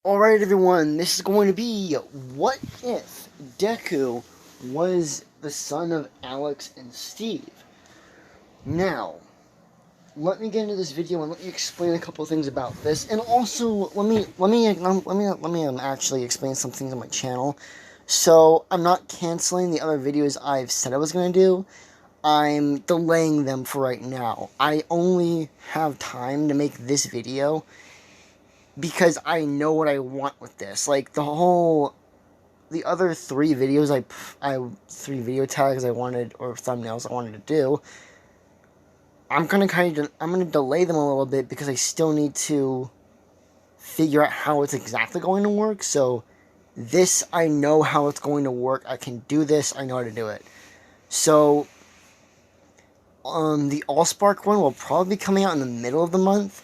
Alright everyone, this is going to be what if Deku was the son of Alex and Steve. Now, let me get into this video and let me explain a couple of things about this, and also let me actually explain some things on my channel. So I'm not canceling the other videos I've said I was going to do. I'm delaying them for right now. I only have time to make this video because I know what I want with this. Like, the other three videos three video tags I wanted, or thumbnails I wanted to do, I'm gonna delay them a little bit because I still need to figure out how it's exactly going to work. So this, I know how it's going to work. I can do this. I know how to do it. So the Allspark one will probably be coming out in the middle of the month,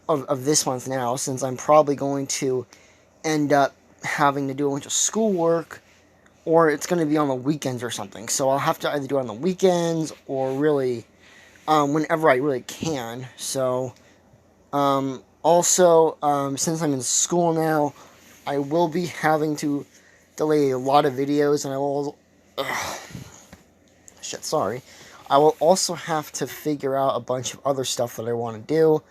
of this month now, since I'm probably going to end up having to do a bunch of schoolwork, or it's going to be on the weekends or something. So I'll have to either do it on the weekends or really whenever I really can. So also, since I'm in school now, I will be having to delay a lot of videos, and I will I will also have to figure out a bunch of other stuff that I want to do.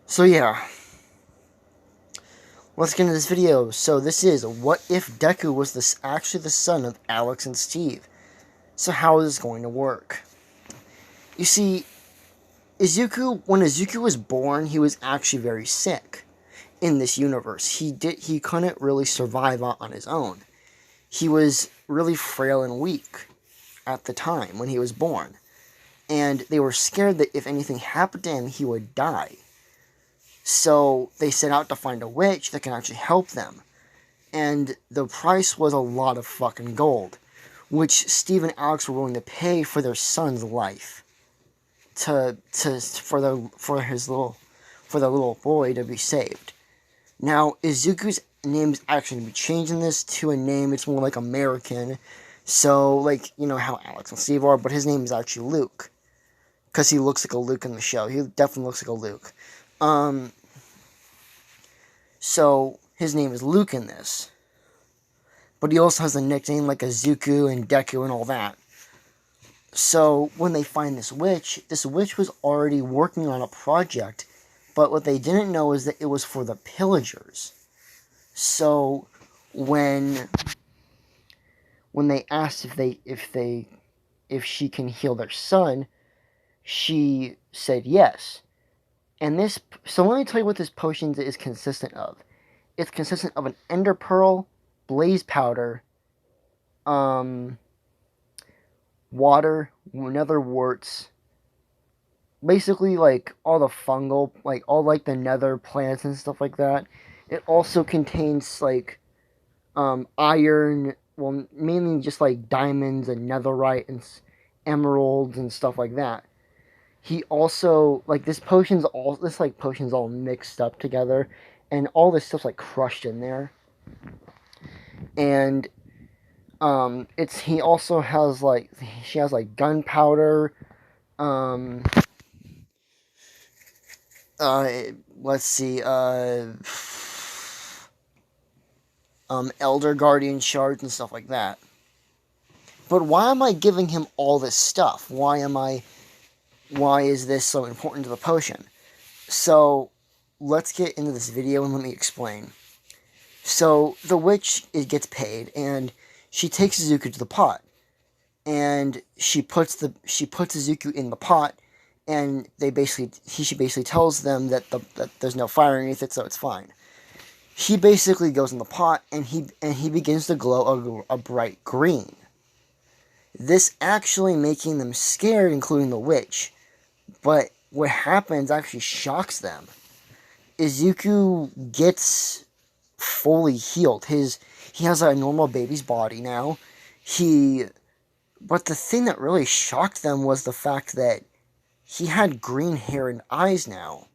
So yeah, let's get into this video. So this is, what if Deku was actually the son of Alex and Steve? So how is this going to work? You see, when Izuku was born, he was actually very sick in this universe. He couldn't really survive on his own. He was really frail and weak at the time when he was born. And they were scared that if anything happened to him, he would die. So they set out to find a witch that can actually help them. And the price was a lot of fucking gold, which Steve and Alex were willing to pay for their son's life. For their little boy to be saved. Now, Izuku's name is actually going to be changing this to a name. It's more like American. So, like, you know how Alex and Steve are, but his name is actually Luke. Because he looks like a Luke in the show. He definitely looks like a Luke. So, his name is Luke in this. But he also has a nickname like Izuku and Deku and all that. So, when they find this witch was already working on a project, but what they didn't know is that it was for the pillagers. So, when they asked if she can heal their son, she said yes. And so let me tell you what this potion is consistent of. It's consistent of an ender pearl, blaze powder, water, nether warts, basically like all the fungal, like all like the nether plants and stuff like that. It also contains like iron, well, mainly just like diamonds and netherite and emeralds and stuff like that. He also, like, this potion's all mixed up together, and all this stuff's like crushed in there. And he also has she has like gunpowder, let's see, Elder Guardian shards and stuff like that. But why am I giving him all this stuff? Why is this so important to the potion? So, let's get into this video and let me explain. So, the witch gets paid, and she takes Izuku to the pot. And she puts Izuku in the pot, and she basically tells them that there's no fire underneath it, so it's fine. He basically goes in the pot, and he begins to glow a bright green. This actually making them scared, including the witch. But what happens actually shocks them. Izuku gets fully healed. He has a normal baby's body now. But the thing that really shocked them was the fact that he had green hair and eyes now.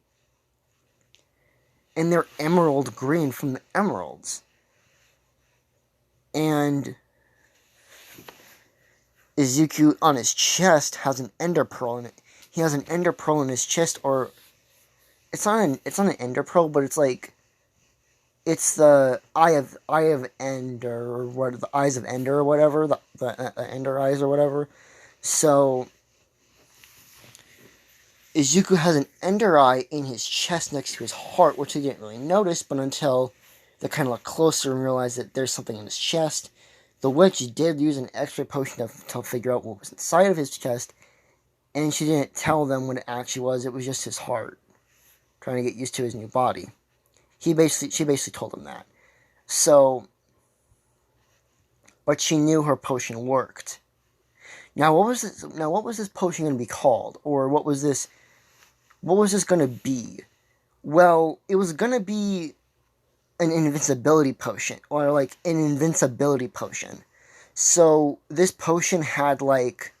And they're emerald green from the emeralds. And Izuku on his chest has an ender pearl in it. He has an ender pearl in his chest, or it's not an ender pearl, but it's like It's the Eye of Ender, or what, the Eyes of Ender or whatever, the Ender Eyes or whatever. So Izuku has an Ender Eye in his chest next to his heart, which he didn't really notice, but until they kind of look closer and realize that there's something in his chest. The witch did use an X-ray potion to figure out what was inside of his chest, and she didn't tell them what it actually was. It was just his heart trying to get used to his new body. She basically told him that. So, but she knew her potion worked. Now, what was this? Now, what was this potion going to be called, or what was this? What was this going to be? Well, it was going to be an invincibility potion, or like an invincibility potion. So this potion had like,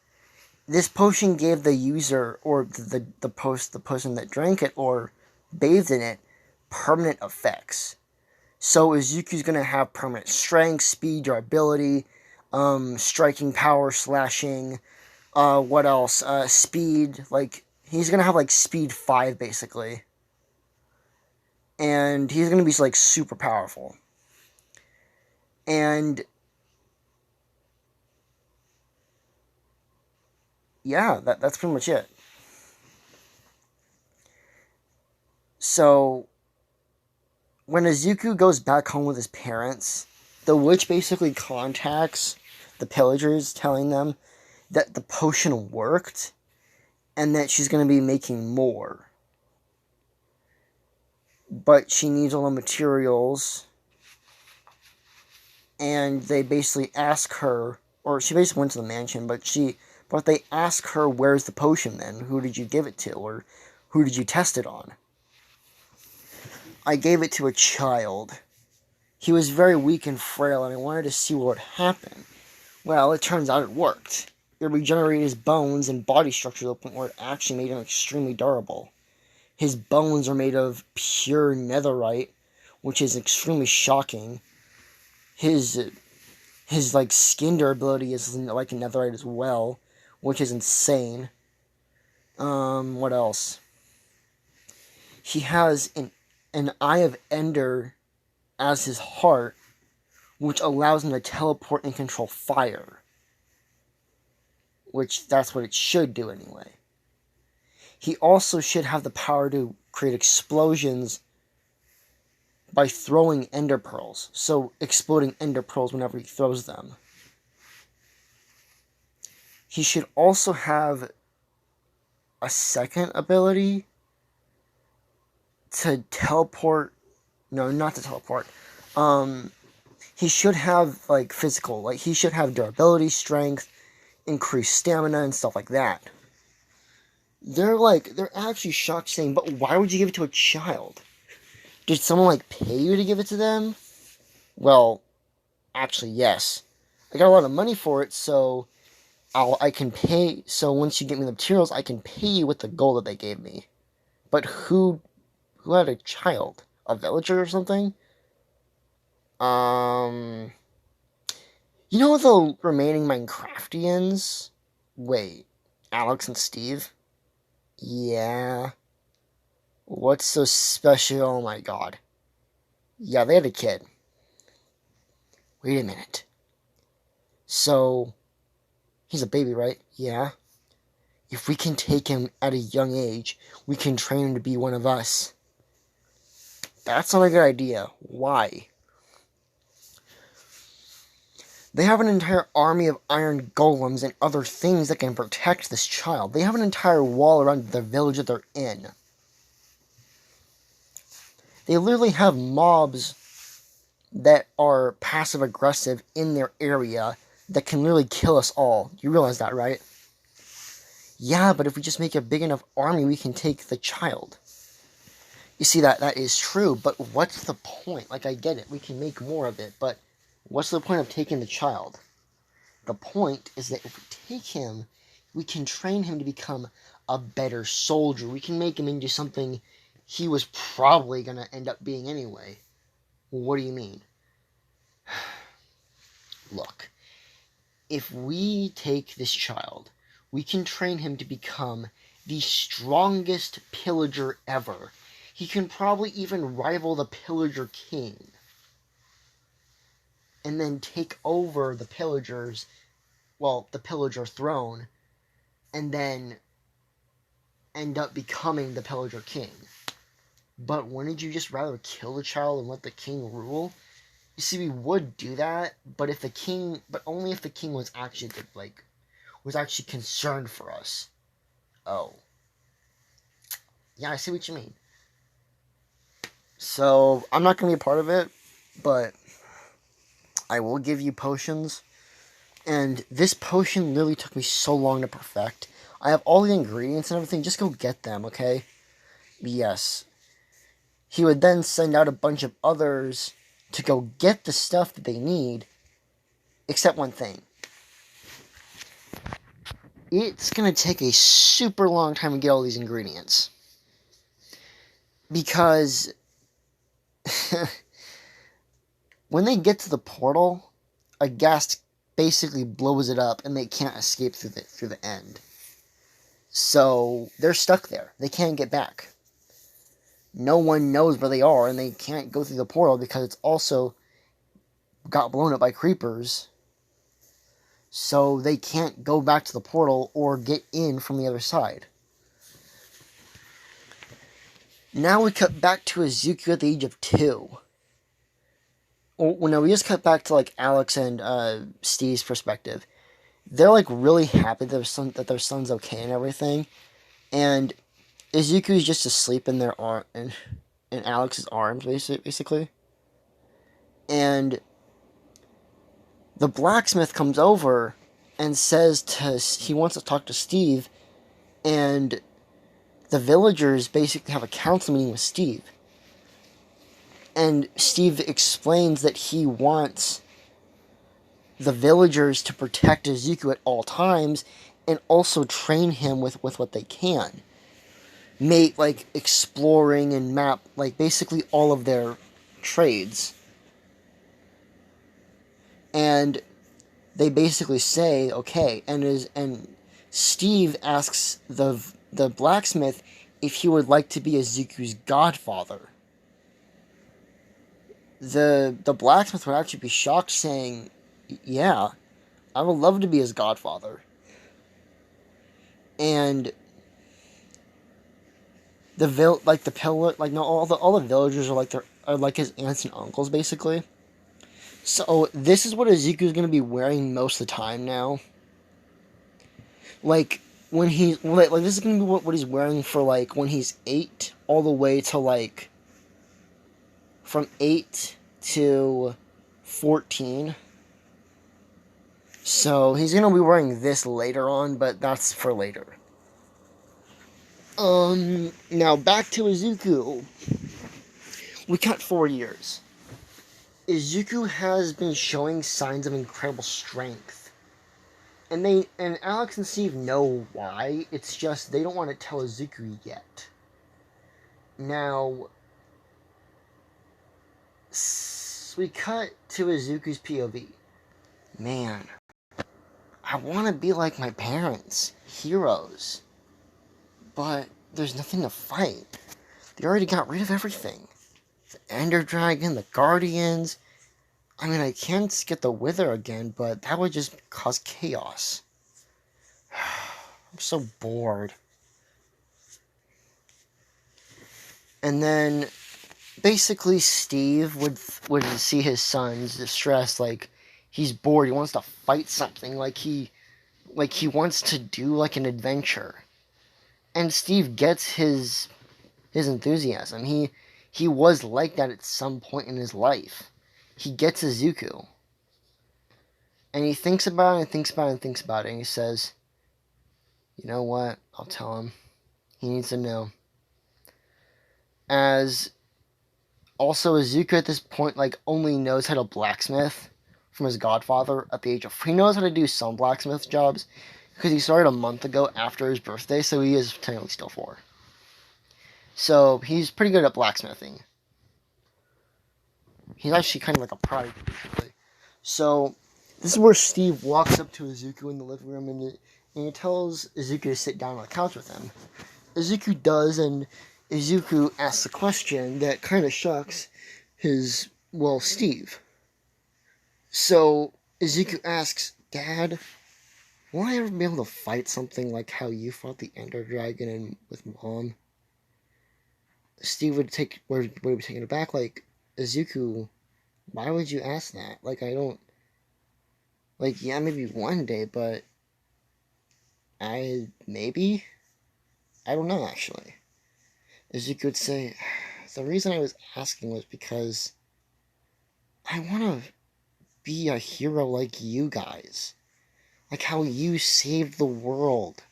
this potion gave the user, or the person that drank it or bathed in it, permanent effects. So Izuku's gonna have permanent strength, speed, durability, striking power, slashing. What else? Speed. Like, he's gonna have like speed 5 basically, and he's gonna be like super powerful. And yeah, that's pretty much it. So when Izuku goes back home with his parents, the witch basically contacts the pillagers, telling them that the potion worked and that she's going to be making more. But she needs all the materials, and they basically ask her, or she basically went to the mansion, but they ask her, where's the potion then? Who did you give it to? Or who did you test it on? I gave it to a child. He was very weak and frail, and I wanted to see what would happen. Well, it turns out it worked. It regenerated his bones and body structure to the point where it actually made him extremely durable. His bones are made of pure netherite, which is extremely shocking. His like skin durability is like netherite as well, which is insane. What else? He has an Eye of Ender as his heart, which allows him to teleport and control fire. Which, that's what it should do anyway. He also should have the power to create explosions by throwing ender pearls. So, exploding ender pearls whenever he throws them. He should also have a second ability to teleport. No, not to teleport. He should have, like, physical. Like, he should have durability, strength, increased stamina, and stuff like that. They're actually shocked, saying, but why would you give it to a child? Did someone, like, pay you to give it to them? Well, actually, yes. I got a lot of money for it, so I can pay. So once you get me the materials, I can pay you with the gold that they gave me. But who had a child? A villager or something? You know the remaining Minecraftians? Wait, Alex and Steve? Yeah. What's so special? Oh my god. Yeah, they had a kid. Wait a minute. So, he's a baby, right? Yeah. If we can take him at a young age, we can train him to be one of us. That's not a good idea. Why? They have an entire army of iron golems and other things that can protect this child. They have an entire wall around the village that they're in. They literally have mobs that are passive-aggressive in their area that can literally kill us all. You realize that, right? Yeah, but if we just make a big enough army, we can take the child. You see, that is true, but what's the point? Like, I get it, we can make more of it, but what's the point of taking the child? The point is that if we take him, we can train him to become a better soldier. We can make him into something he was probably going to end up being anyway. What do you mean? Look, if we take this child, we can train him to become the strongest pillager ever. He can probably even rival the Pillager King. And then take over the Pillager's, the Pillager throne, and then end up becoming the Pillager King. But wouldn't you just rather kill the child and let the king rule? You see, we would do that, but only if the king was actually was actually concerned for us. Oh. Yeah, I see what you mean. So, I'm not going to be a part of it, but I will give you potions. And this potion literally took me so long to perfect. I have all the ingredients and everything. Just go get them, okay? Yes. He would then send out a bunch of others to go get the stuff that they need. Except one thing. It's going to take a super long time to get all these ingredients. Because when they get to the portal, a ghast basically blows it up and they can't escape through the end. So they're stuck there. They can't get back. No one knows where they are, and they can't go through the portal because it's also got blown up by creepers. So they can't go back to the portal or get in from the other side. Now we cut back to Izuku at the age of 2. Well, no, we just cut back to Alex and Steve's perspective. They're really happy that their son's okay and everything, and Izuku's just asleep in their in Alex's arms, basically. And the blacksmith comes over and says he wants to talk to Steve, and the villagers basically have a council meeting with Steve. And Steve explains that he wants the villagers to protect Izuku at all times and also train him with what they can. Exploring and map, basically all of their trades. And they basically say, okay, and Steve asks the blacksmith if he would like to be Izuku's godfather. The blacksmith would actually be shocked, saying, yeah, I would love to be his godfather. And all the villagers are like his aunts and uncles, basically. So this is what Izuku's gonna be wearing most of the time now. This is gonna be what he's wearing for when he's 8 all the way to from 8 to 14. So he's gonna be wearing this later on, but that's for later. Now back to Izuku. We cut 4 years. Izuku has been showing signs of incredible strength. And Alex and Steve know why. It's just they don't want to tell Izuku yet. Now, we cut to Izuku's POV. Man, I want to be like my parents, heroes. But there's nothing to fight. They already got rid of everything. The Ender Dragon, the Guardians. I mean, I can't get the Wither again, but that would just cause chaos. I'm so bored. And then, basically, Steve would see his son's distress, he's bored, he wants to fight something, he wants to do, an adventure. And Steve gets his enthusiasm. He was like that at some point in his life. He gets Izuku. And he thinks about it and thinks about it and thinks about it. And he says, you know what? I'll tell him. He needs to know. As also Izuku at this point, only knows how to blacksmith from his godfather at the age of... He knows how to do some blacksmith jobs because he started a month ago after his birthday, so he is technically still 4. So he's pretty good at blacksmithing. He's actually kind of like a prodigy, basically. So this is where Steve walks up to Izuku in the living room and he tells Izuku to sit down on the couch with him. Izuku does, and Izuku asks a question that kind of shocks Steve. So Izuku asks, Dad, will I ever be able to fight something like how you fought the Ender Dragon and with Mom? Steve would be taken aback, like, Izuku, why would you ask that? Like, I don't, like, yeah, maybe one day, but maybe? I don't know, actually. Izuku would say, the reason I was asking was because I want to be a hero like you guys. Like how you saved the world.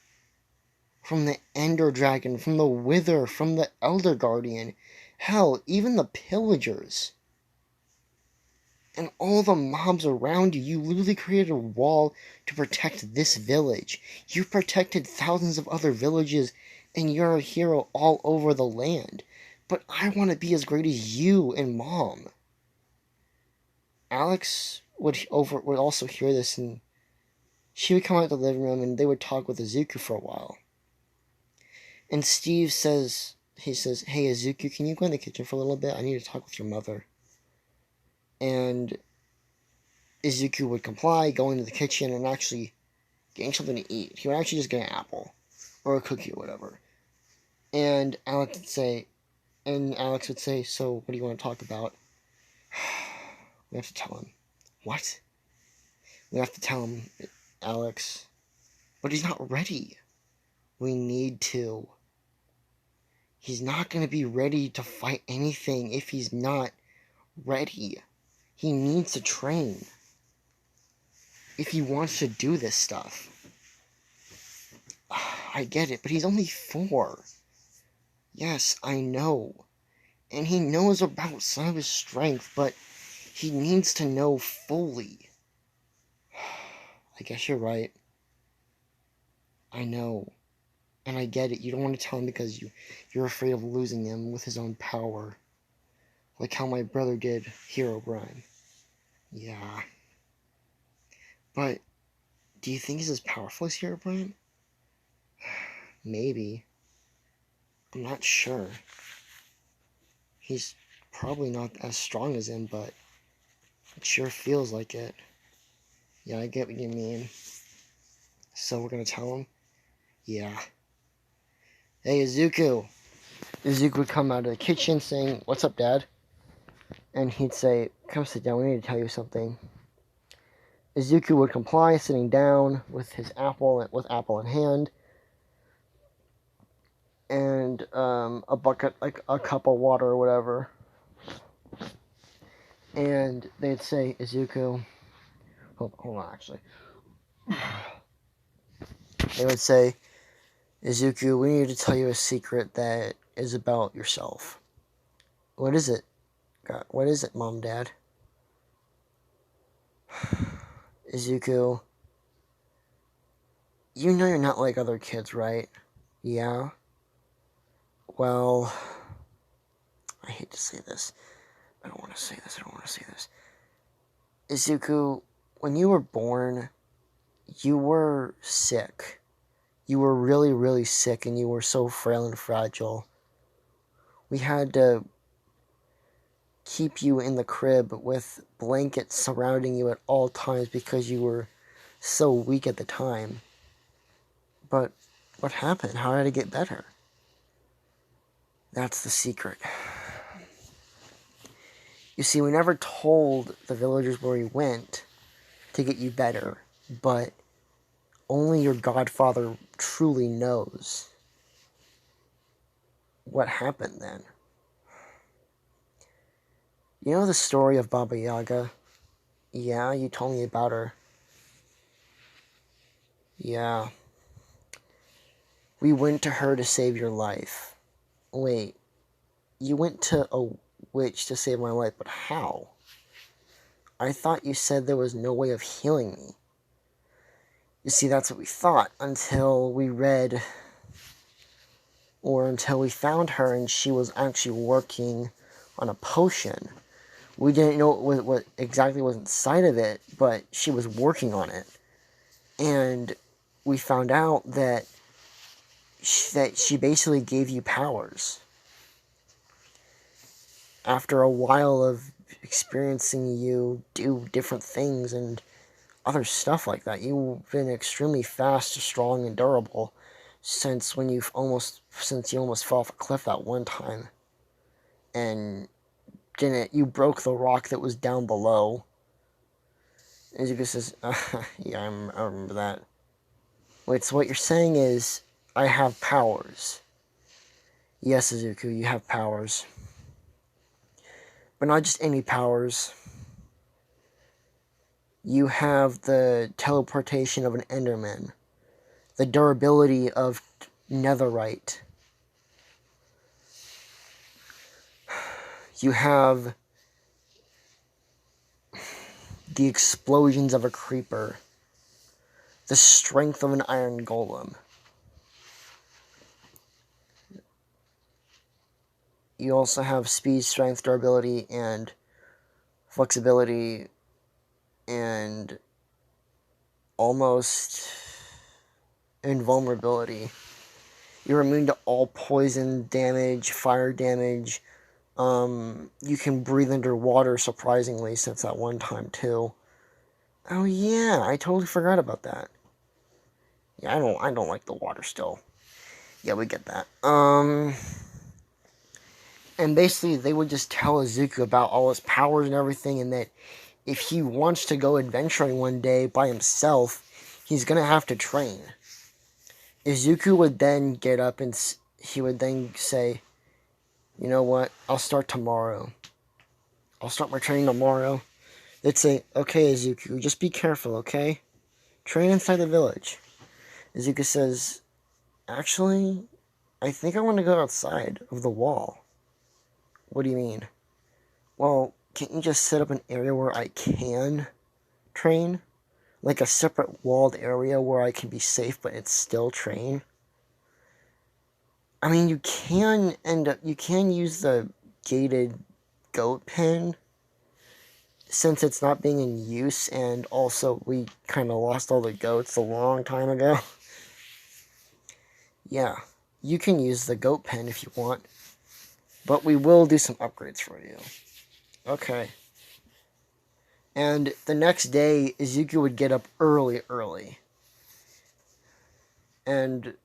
From the Ender Dragon, from the Wither, from the Elder Guardian. Hell, even the Pillagers. And all the mobs around you. You literally created a wall to protect this village. You protected thousands of other villages, and you're a hero all over the land. But I want to be as great as you and Mom. Alex would also hear this, and she would come out of the living room, and they would talk with Izuku for a while. And Steve says, hey Izuku, can you go in the kitchen for a little bit? I need to talk with your mother. And Izuku would comply, go into the kitchen, and actually getting something to eat. He would actually just get an apple, or a cookie, or whatever. And Alex would say, so what do you want to talk about? We have to tell him. What? We have to tell him, Alex. But he's not ready. We need to. He's not going to be ready to fight anything if he's not ready. He needs to train. If he wants to do this stuff. I get it, but he's only 4. Yes, I know. And he knows about some of his strength, but he needs to know fully. I guess you're right. I know. And I get it. You don't want to tell him because you're afraid of losing him with his own power. Like how my brother did Herobrine. Yeah. But, do you think he's as powerful as Herobrine? Maybe. I'm not sure. He's probably not as strong as him, but it sure feels like it. Yeah, I get what you mean. So we're gonna tell him? Yeah. Hey, Izuku! Izuku would come out of the kitchen saying, what's up, Dad? And he'd say, come sit down, we need to tell you something. Izuku would comply, sitting down with apple in hand, and a bucket, like a cup of water or whatever. And they'd say, Izuku, hold on, actually. They would say, Izuku, we need to tell you a secret that is about yourself. What is it? God, what is it, Mom, Dad? Izuku, you know you're not like other kids, right? Yeah? Well, I hate to say this. I don't want to say this. Izuku, when you were born, you were sick. You were really, really sick, and you were so frail and fragile. We had to keep you in the crib with blankets surrounding you at all times because you were so weak at the time. But what happened? How did it get better? That's the secret. You see, we never told the villagers where we went to get you better, but only your godfather truly knows what happened then. You know the story of Baba Yaga? Yeah, you told me about her. Yeah. We went to her to save your life. Wait, you went to a witch to save my life, but how? I thought you said there was no way of healing me. You see, that's what we thought until we found her and she was actually working on a potion. We didn't know what exactly was inside of it, but she was working on it. And we found out that she basically gave you powers. after a while of experiencing you do different things and other stuff like that, you've been extremely fast, strong, and durable since you almost fell off a cliff that one time and didn't you broke the rock that was down below. Izuku says, yeah, I remember that. Wait, so what you're saying is I have powers. Yes, Izuku, you have powers. But not just any powers. You have the teleportation of an Enderman, the durability of netherite. You have the explosions of a creeper, the strength of an iron golem. You also have speed, strength, durability, and flexibility, and almost invulnerability. You're immune to all poison damage, fire damage. You can breathe underwater, surprisingly, since that one time, too. Oh, yeah, I totally forgot about that. Yeah, I don't like the water still. Yeah, we get that. And basically, they would just tell Izuku about all his powers and everything, and that if he wants to go adventuring one day by himself, he's gonna have to train. Izuku would then get up and he would then say, you know what, I'll start tomorrow. I'll start my training tomorrow. They'd say, okay, Izuku, just be careful, okay? Train inside the village. Izuku says, actually, I think I want to go outside of the wall. What do you mean? Well, can't you just set up an area where I can train? Like a separate walled area where I can be safe, but it's still train? I mean, you can use the gated goat pen since it's not being in use, and also we kind of lost all the goats a long time ago. Yeah, you can use the goat pen if you want, but we will do some upgrades for you. Okay. And the next day, Izuku would get up early. And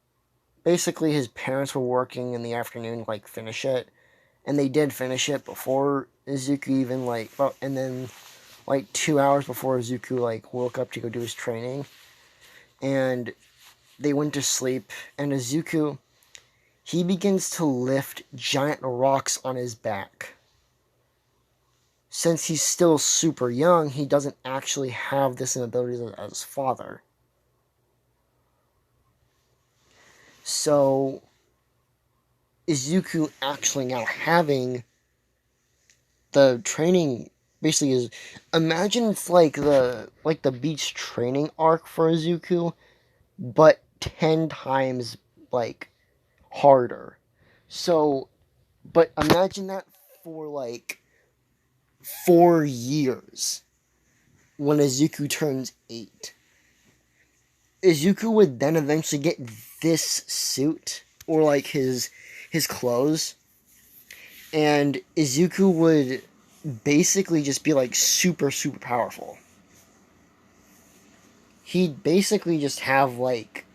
basically his parents were working in the afternoon, like, finish it. And they did finish it before Izuku even, like, and then, like, 2 hours before Izuku, like, woke up to go do his training. And they went to sleep, and Izuku, he begins to lift giant rocks on his back. Since he's still super young, he doesn't actually have this ability as his father. So, Izuku actually now having the training basically is, imagine it's like the beach training arc for Izuku, but 10 times like harder. So, but imagine that for like 4 years when Izuku turns 8. Izuku would then eventually get this suit, or like his clothes, and Izuku would basically just be like super powerful. He'd basically just have like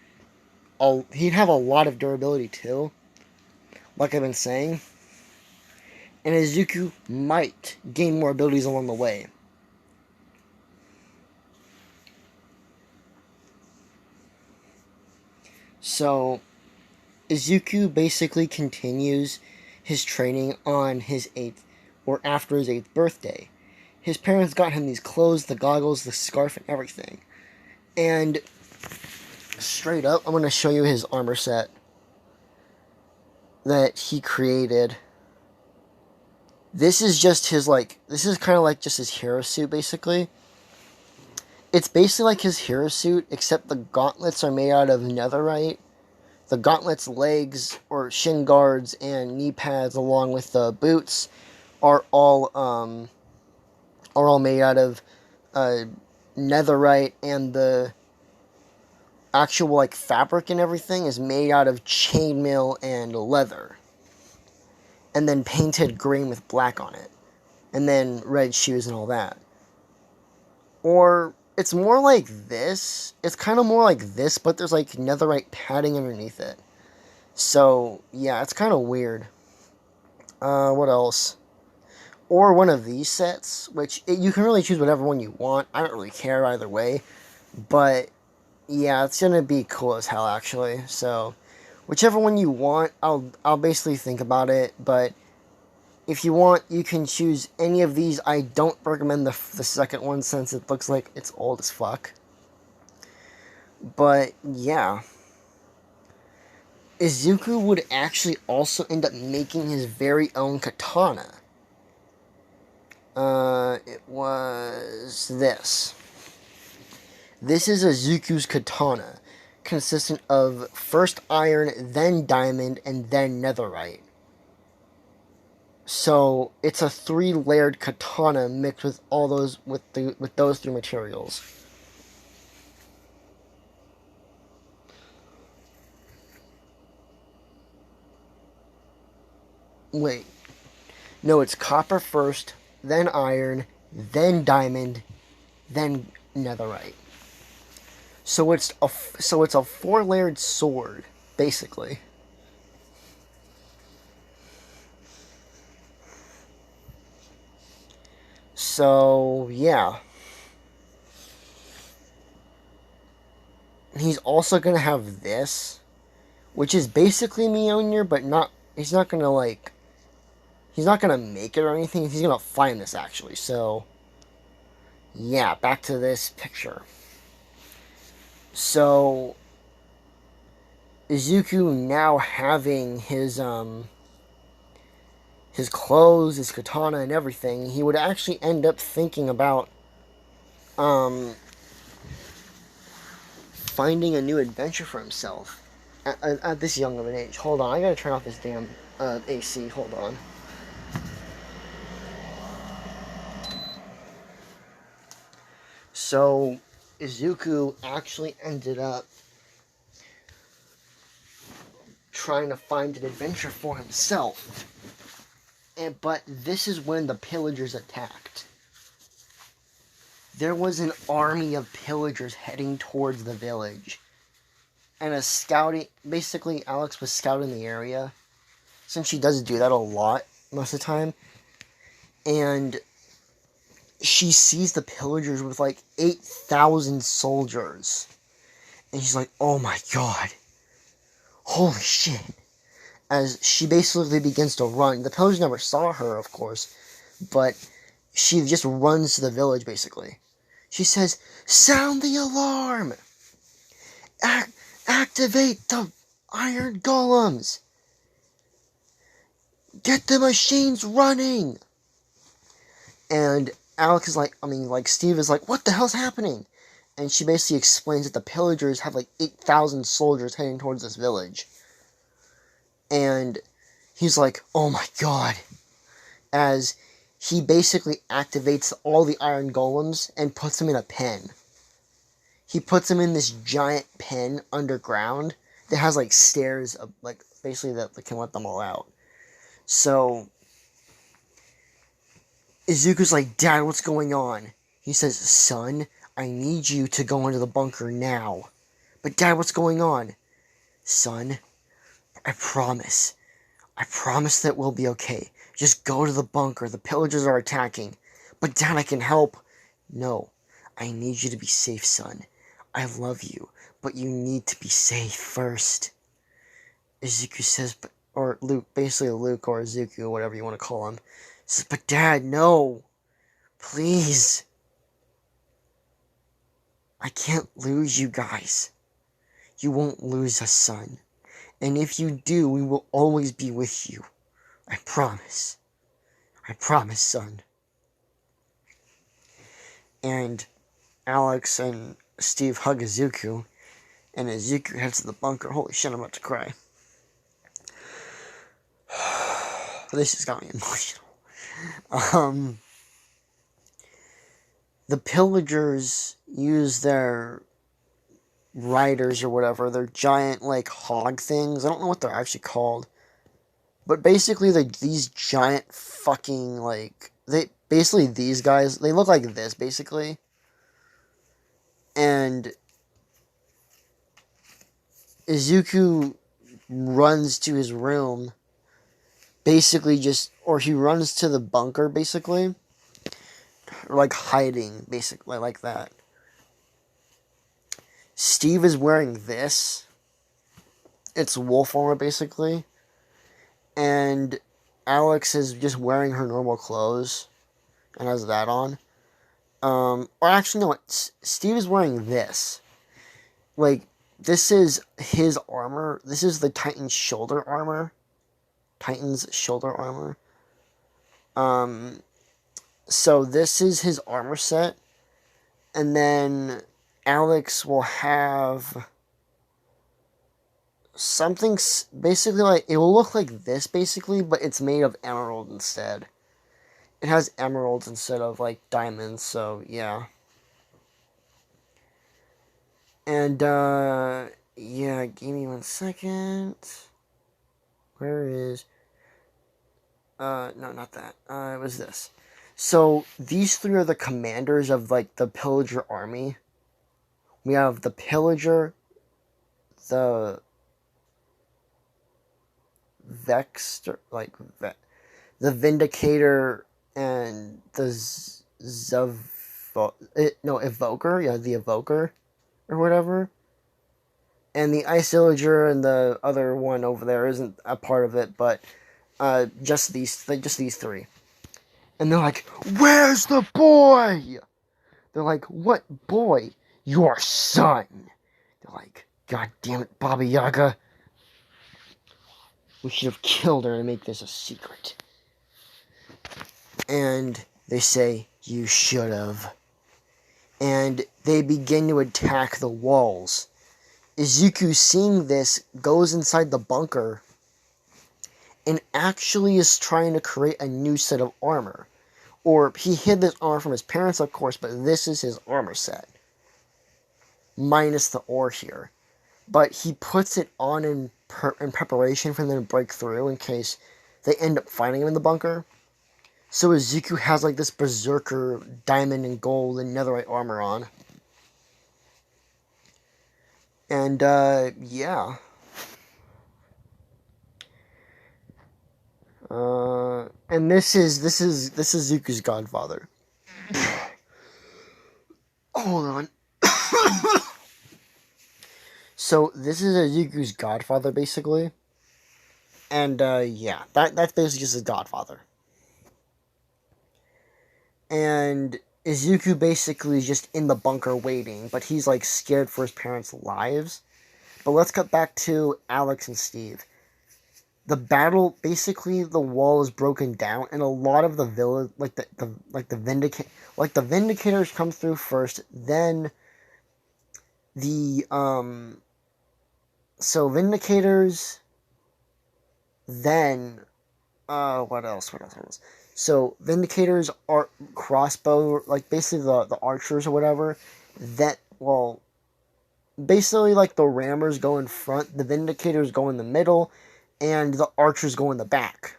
he'd have a lot of durability too, like I've been saying, and Izuku might gain more abilities along the way. So, Izuku basically continues his training on his 8th, or after his 8th birthday. His parents got him these clothes, the goggles, the scarf, and everything. And straight up, I'm going to show you his armor set that he created. This is just his, like, this is kind of like just his hero suit, basically. It's basically like his hero suit, except the gauntlets are made out of netherite. The gauntlets, legs, or shin guards, and knee pads, along with the boots, are all made out of netherite, and the actual like fabric and everything is made out of chainmail and leather. and then painted green with black on it, and then red shoes and all that. Or it's more like this. It's kind of more like this, but there's like netherite padding underneath it. So yeah, it's kind of weird. What else? Or one of these sets, which you can really choose whatever one you want. I don't really care either way, but yeah, it's gonna be cool as hell actually. So whichever one you want, I'll basically think about it. But if you want, you can choose any of these. I don't recommend the second one since it looks like it's old as fuck. But yeah, Izuku would actually also end up making his very own katana. It was this. This is Izuku's katana, consistent of first iron, then diamond, and then netherite. So it's a 3-layered katana mixed with all those with those 3 materials. Wait, no, it's copper first, then iron, then diamond, then netherite. So it's a 4-layered sword, basically. So yeah, he's also gonna have this, which is basically Mjolnir, but not. He's not gonna like. He's not gonna make it or anything. He's gonna find this actually. So yeah, back to this picture. So Izuku now having his clothes, his katana, and everything, he would actually end up thinking about finding a new adventure for himself at this young of an age. Hold on, I gotta turn off this damn AC. Hold on. So Izuku actually ended up trying to find an adventure for himself. But this is when the pillagers attacked. There was an army of pillagers heading towards the village. And basically Alex was scouting the area, since she does do that a lot most of the time. And she sees the pillagers with like 8,000 soldiers. And she's like, oh my god. Holy shit. As she basically begins to run. The pillagers never saw her, of course, but she just runs to the village, basically. She says, sound the alarm! Activate the iron golems! Get the machines running! And Alex is like, Steve is like, what the hell's happening? And she basically explains that the pillagers have like 8,000 soldiers heading towards this village. And he's like, oh my god. As he basically activates all the iron golems and puts them in a pen. He puts them in this giant pen underground that has like stairs, like basically that can let them all out. So Izuku's like, Dad, what's going on? He says, son, I need you to go into the bunker now. But Dad, what's going on? Son, I promise that we'll be okay. Just go to the bunker. The pillagers are attacking. But Dad, I can help. No, I need you to be safe, son. I love you, but you need to be safe first. Izuku says, or Luke, basically Luke or Izuku, whatever you want to call him, says, but Dad, no. Please. I can't lose you guys. You won't lose us, son. And if you do, we will always be with you. I promise. I promise, son. And Alex and Steve hug Izuku, and Izuku heads to the bunker. Holy shit, I'm about to cry. This has got me emotional. The pillagers use their riders or whatever, their giant, like, hog things. I don't know what they're actually called. But basically, these giant fucking, like, these guys, they look like this, basically. And Izuku runs to his room, basically or he runs to the bunker, basically. Or, like, hiding, basically, like that. Steve is wearing this. It's wolf armor, basically. And Alex is just wearing her normal clothes and has that on. Or actually, no, Steve is wearing this. Like, this is his armor. This is the Titan's shoulder armor. Titan's shoulder armor. So this is his armor set. And then Alex will have something basically like, it will look like this basically, but it's made of emerald instead. It has emeralds instead of like diamonds, so yeah. And yeah, give me 1 second. Where is no, not that. It was this. So these three are the commanders of like the Pillager army. We have the Pillager, the Vexter, like the Vindicator, and the Evoker, yeah, the Evoker, or whatever. And the Ice Illager and the other one over there isn't a part of it, but just these three. And they're like, "Where's the boy?" They're like, "What boy? Your son." They're like, "God damn it, Baba Yaga. We should have killed her and make this a secret." And they say, "You should have." And they begin to attack the walls. Izuku, seeing this, goes inside the bunker and actually is trying to create a new set of armor. Or he hid this armor from his parents, of course, but this is his armor set. Minus the ore here. But he puts it on in preparation for them to break through in case they end up finding him in the bunker. So Izuku has like this berserker diamond and gold and netherite armor on. And yeah. And this is Zuko's godfather. Hold on. So this is Zuko's godfather, basically. And yeah, that's basically just his godfather. And Izuku basically is just in the bunker waiting, but he's like scared for his parents' lives. But let's cut back to Alex and Steve. The battle, basically, the wall is broken down, and a lot of the village, like the Vindicators come through first. Then the so Vindicators. Then what else? So Vindicators are crossbow, like basically the archers or whatever. Basically like the rammers go in front, the Vindicators go in the middle, and the archers go in the back.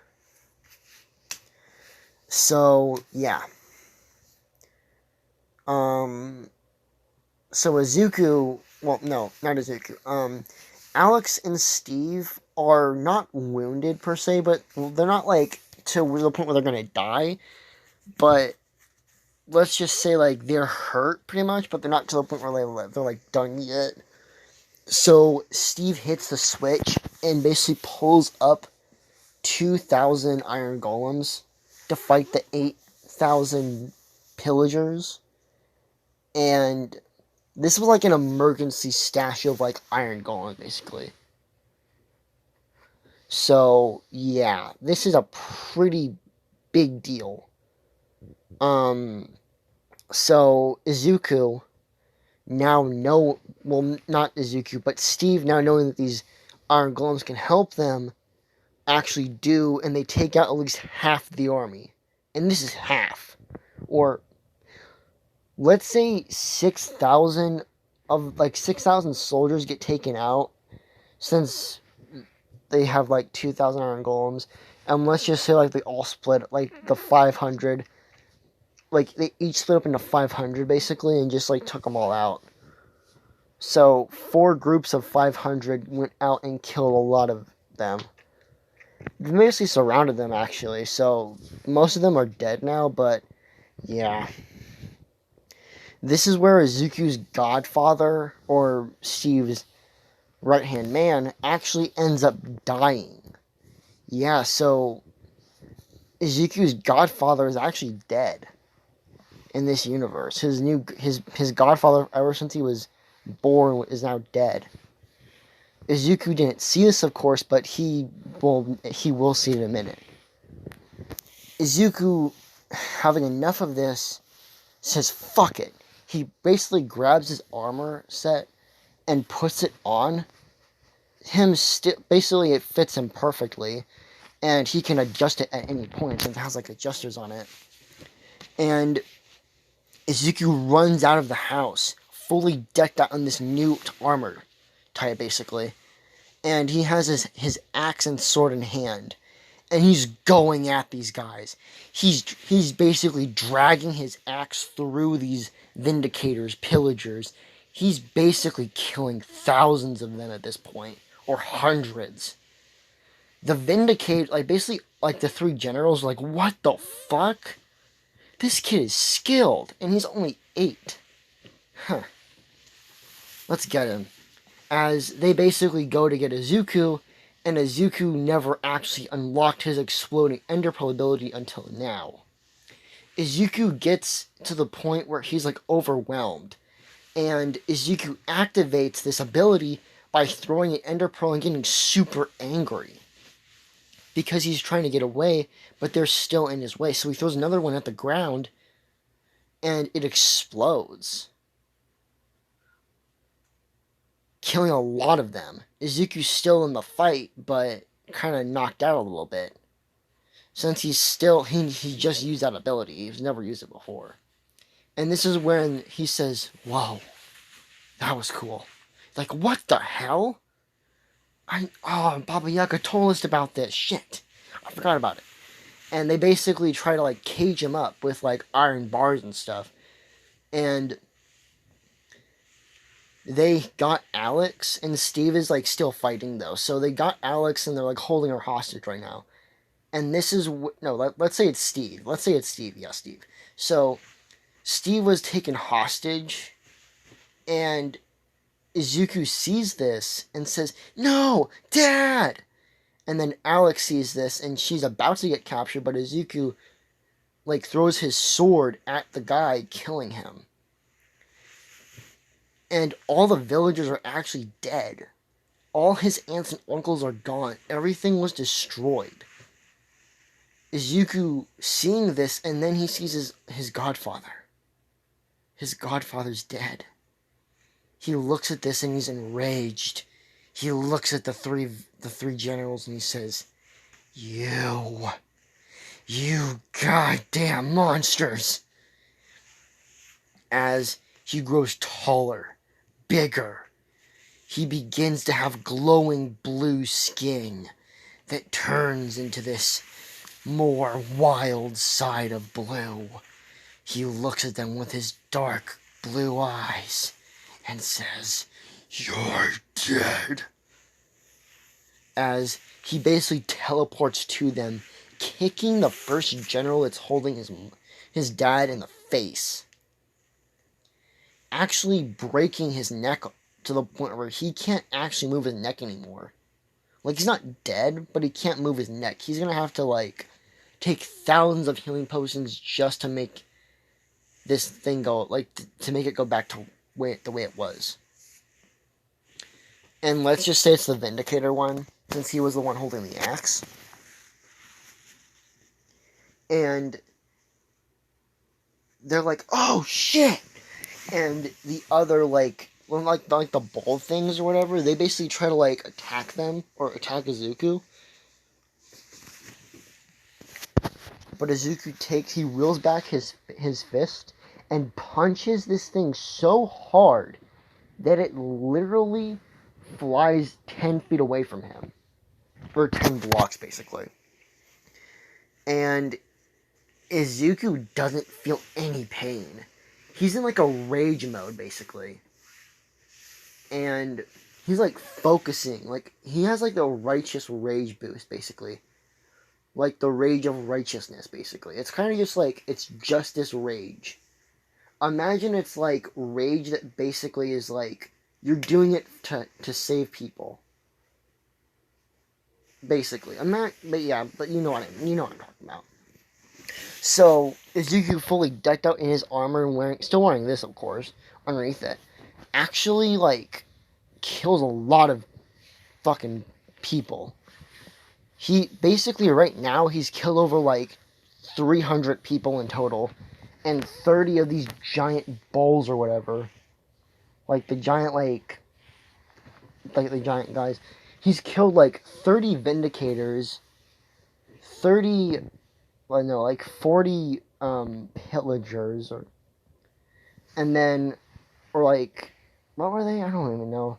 So, yeah. So Izuku, well, no, not Izuku. Alex and Steve are not wounded per se, but they're not like to the point where they're gonna die. But let's just say like they're hurt pretty much, but they're not to the point where they're like done yet. So Steve hits the switch and basically pulls up 2,000 iron golems to fight the 8,000 pillagers. And this was like an emergency stash of like iron golems, basically. So yeah, this is a pretty big deal. So Izuku now not Izuku, but Steve now knowing that these iron golems can help them actually do, and they take out at least half the army. And this is half. Or let's say 6,000 soldiers get taken out, since they have like 2,000 iron golems, and let's just say like they all split like the 500, like they each split up into 500 basically, and just like took them all out. So 4 groups of 500 went out and killed a lot of them. They basically surrounded them actually, so most of them are dead now, but yeah. This is where Izuku's godfather, or Steve's right-hand man, actually ends up dying. Yeah, so Izuku's godfather is actually dead in this universe. His godfather, ever since he was born, is now dead. Izuku didn't see this, of course, but he will see it in a minute. Izuku, having enough of this, says, fuck it. He basically grabs his armor set and puts it on. Basically, it fits him perfectly, and he can adjust it at any point, since it has, like, adjusters on it. And Izuku runs out of the house, fully decked out in this new armor type, basically. And he has his axe and sword in hand. And he's going at these guys. He's basically dragging his axe through these vindicators, pillagers. He's basically killing thousands of them at this point. Or hundreds. The Vindicator, like, basically, like, the 3 generals are like, what the fuck? This kid is skilled, and he's only 8. Huh. Let's get him. As they basically go to get Izuku, and Izuku never actually unlocked his exploding ender pearl ability until now. Izuku gets to the point where he's, like, overwhelmed, and Izuku activates this ability by throwing an ender pearl and getting super angry. Because he's trying to get away, but they're still in his way. So he throws another one at the ground, and it explodes, killing a lot of them. Izuku's still in the fight, but kind of knocked out a little bit. Since he just used that ability. He's never used it before. And this is when he says, whoa, that was cool. Like, what the hell? Baba Yaga told us about this. Shit. I forgot about it. And they basically try to, like, cage him up with, like, iron bars and stuff. And they got Alex, and Steve is, like, still fighting, though. So they got Alex, and they're, like, holding her hostage right now. And this is... let's say it's Steve. Let's say it's Steve. Yeah, Steve. So, Steve was taken hostage, and Izuku sees this and says, no, Dad! And then Alex sees this, and she's about to get captured, but Izuku, like, throws his sword at the guy, killing him. And all the villagers are actually dead. All his aunts and uncles are gone. Everything was destroyed. Izuku seeing this, and then he sees his godfather. His godfather's dead. He looks at this and he's enraged. He looks at the three generals and he says, You goddamn monsters. As he grows taller, bigger, he begins to have glowing blue skin that turns into this more wild side of blue. He looks at them with his dark blue eyes and says, You're dead. As he basically teleports to them, kicking the first general that's holding his dad in the face. Actually breaking his neck to the point where he can't actually move his neck anymore. Like, he's not dead, but he can't move his neck. He's gonna have to, like, take thousands of healing potions just to make this thing go, like, to make it go back to the way it was. And let's just say it's the Vindicator one, since he was the one holding the axe. And they're like, oh shit! And the other, like the ball things or whatever, they basically try to, like, attack them, or attack Izuku. But Izuku he reels back his fist and punches this thing so hard that it literally flies 10 feet away from him. or 10 blocks, basically. And Izuku doesn't feel any pain. He's in like a rage mode, basically. And he's like focusing. Like, he has like the righteous rage boost, basically. Like the rage of righteousness, basically. It's kind of just like, it's justice rage. Imagine it's like rage that basically is like, you're doing it to save people. Basically. But yeah, but you know what you know what I'm talking about. So, Izuku fully decked out in his armor and still wearing this, of course, underneath it, actually, like, kills a lot of fucking people. He, basically, right now, he's killed over, like, 300 people in total, and 30 of these giant bulls or whatever. Like, the giant, like the giant guys. He's killed, like, 30 Vindicators, 30... well, no, like 40 pillagers, and then, or like, what were they? I don't even know.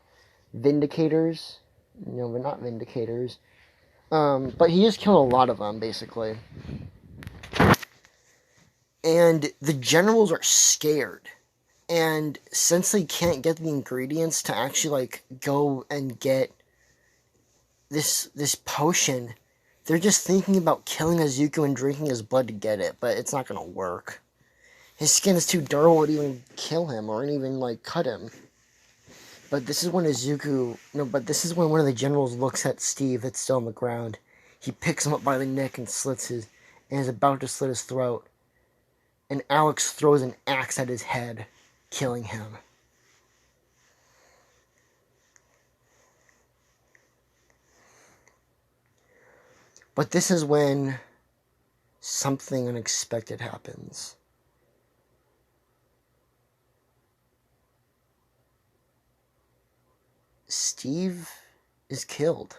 Vindicators? No, but not Vindicators. But he just killed a lot of them, basically. And the generals are scared. And since they can't get the ingredients to actually, like, go and get this potion, they're just thinking about killing Izuku and drinking his blood to get it, but it's not gonna work. His skin is too durable to even kill him or even, like, cut him. But this is when this is when one of the generals looks at Steve that's still on the ground. He picks him up by the neck and is about to slit his throat. And Alex throws an axe at his head, killing him. But this is when something unexpected happens. Steve is killed.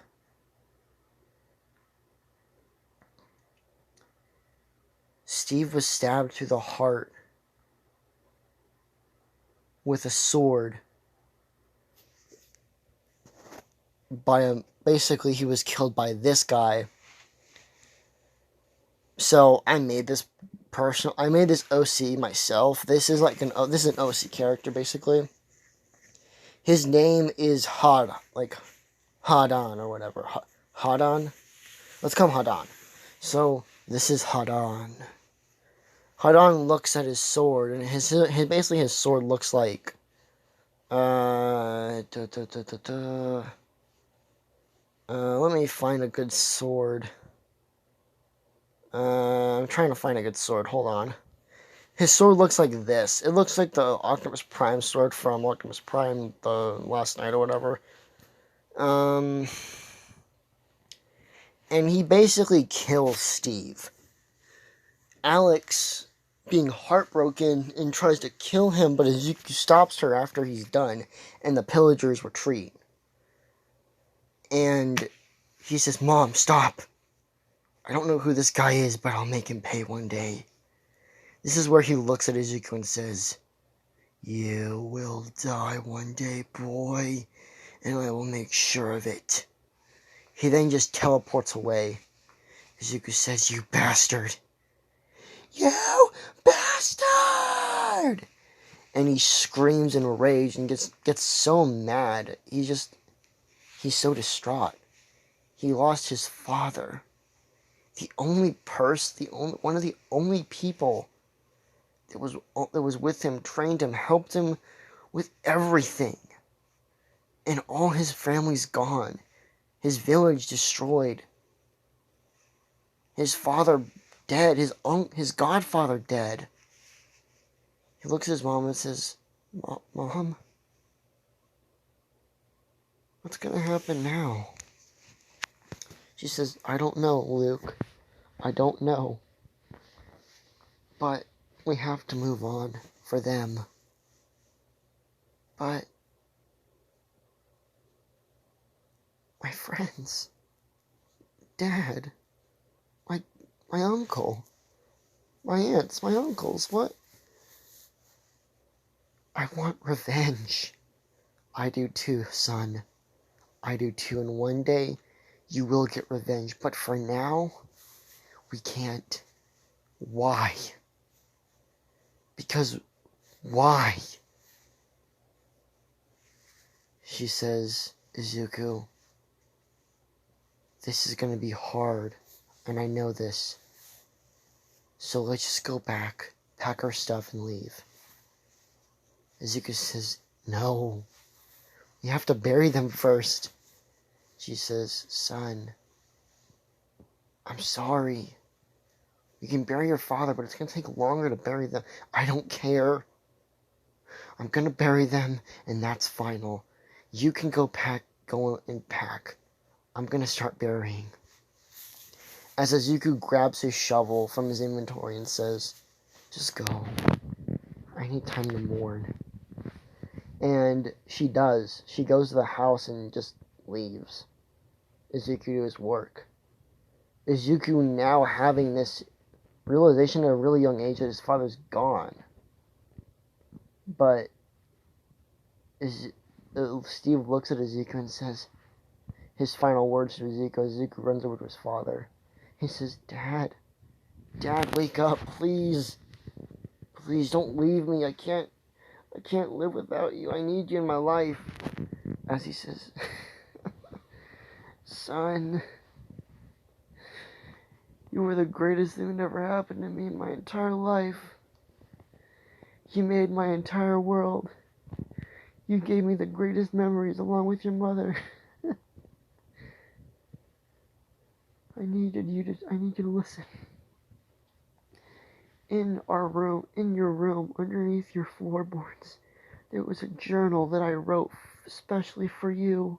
Steve was stabbed through the heart with a sword basically he was killed by this guy. So I made this OC myself. This is like an OC character, basically. His name is Hadan or whatever. Hadan? Let's call him Hadan. So, this is Hadan. Hadan looks at his sword, and his sword looks like... let me find a good sword. I'm trying to find a good sword. Hold on. His sword looks like this. It looks like the Optimus Prime sword from Optimus Prime the last night or whatever. And he basically kills Steve. Alex, being heartbroken, and tries to kill him, but Izuku stops her after he's done, and the pillagers retreat. And he says, "Mom, stop. I don't know who this guy is, but I'll make him pay one day." This is where he looks at Izuku and says, "You will die one day, boy, and I will make sure of it." He then just teleports away. Izuku says, "You bastard. You bastard!" And he screams in rage and gets so mad. He's so distraught. He lost his father. One of the only people that was with him, trained him, helped him with everything. And all his family's gone. His village destroyed. His father dead. His godfather dead. He looks at his mom and says, "Mom, what's gonna happen now?" She says, "I don't know, Luke. I don't know. But we have to move on for them. But my friends, Dad, my uncle, my aunts, my uncles, what? I want revenge." "I do too, son. I do too, and one day You will get revenge, but for now, we can't. Why? Because why? She says, Izuku, this is going to be hard, and I know this. So let's just go back, pack our stuff, and leave. Izuku says, no. You have to bury them first. She says, son, I'm sorry. You can bury your father, but it's going to take longer to bury them. I don't care. I'm going to bury them, and that's final. You can go and pack. I'm going to start burying. As Izuku grabs his shovel from his inventory and says, just go. I need time to mourn. And she does. She goes to the house and just leaves Izuku to his work. Izuku now having this realization at a really young age that his father's gone. But Steve looks at Izuku and says his final words to Izuku. Izuku runs over to his father. He says, Dad, wake up, please. Please don't leave me. I can't live without you. I need you in my life. As he says, son, you were the greatest thing that ever happened to me in my entire life. You made my entire world. You gave me the greatest memories along with your mother. I need you to listen. In your room, underneath your floorboards, there was a journal that I wrote especially for you.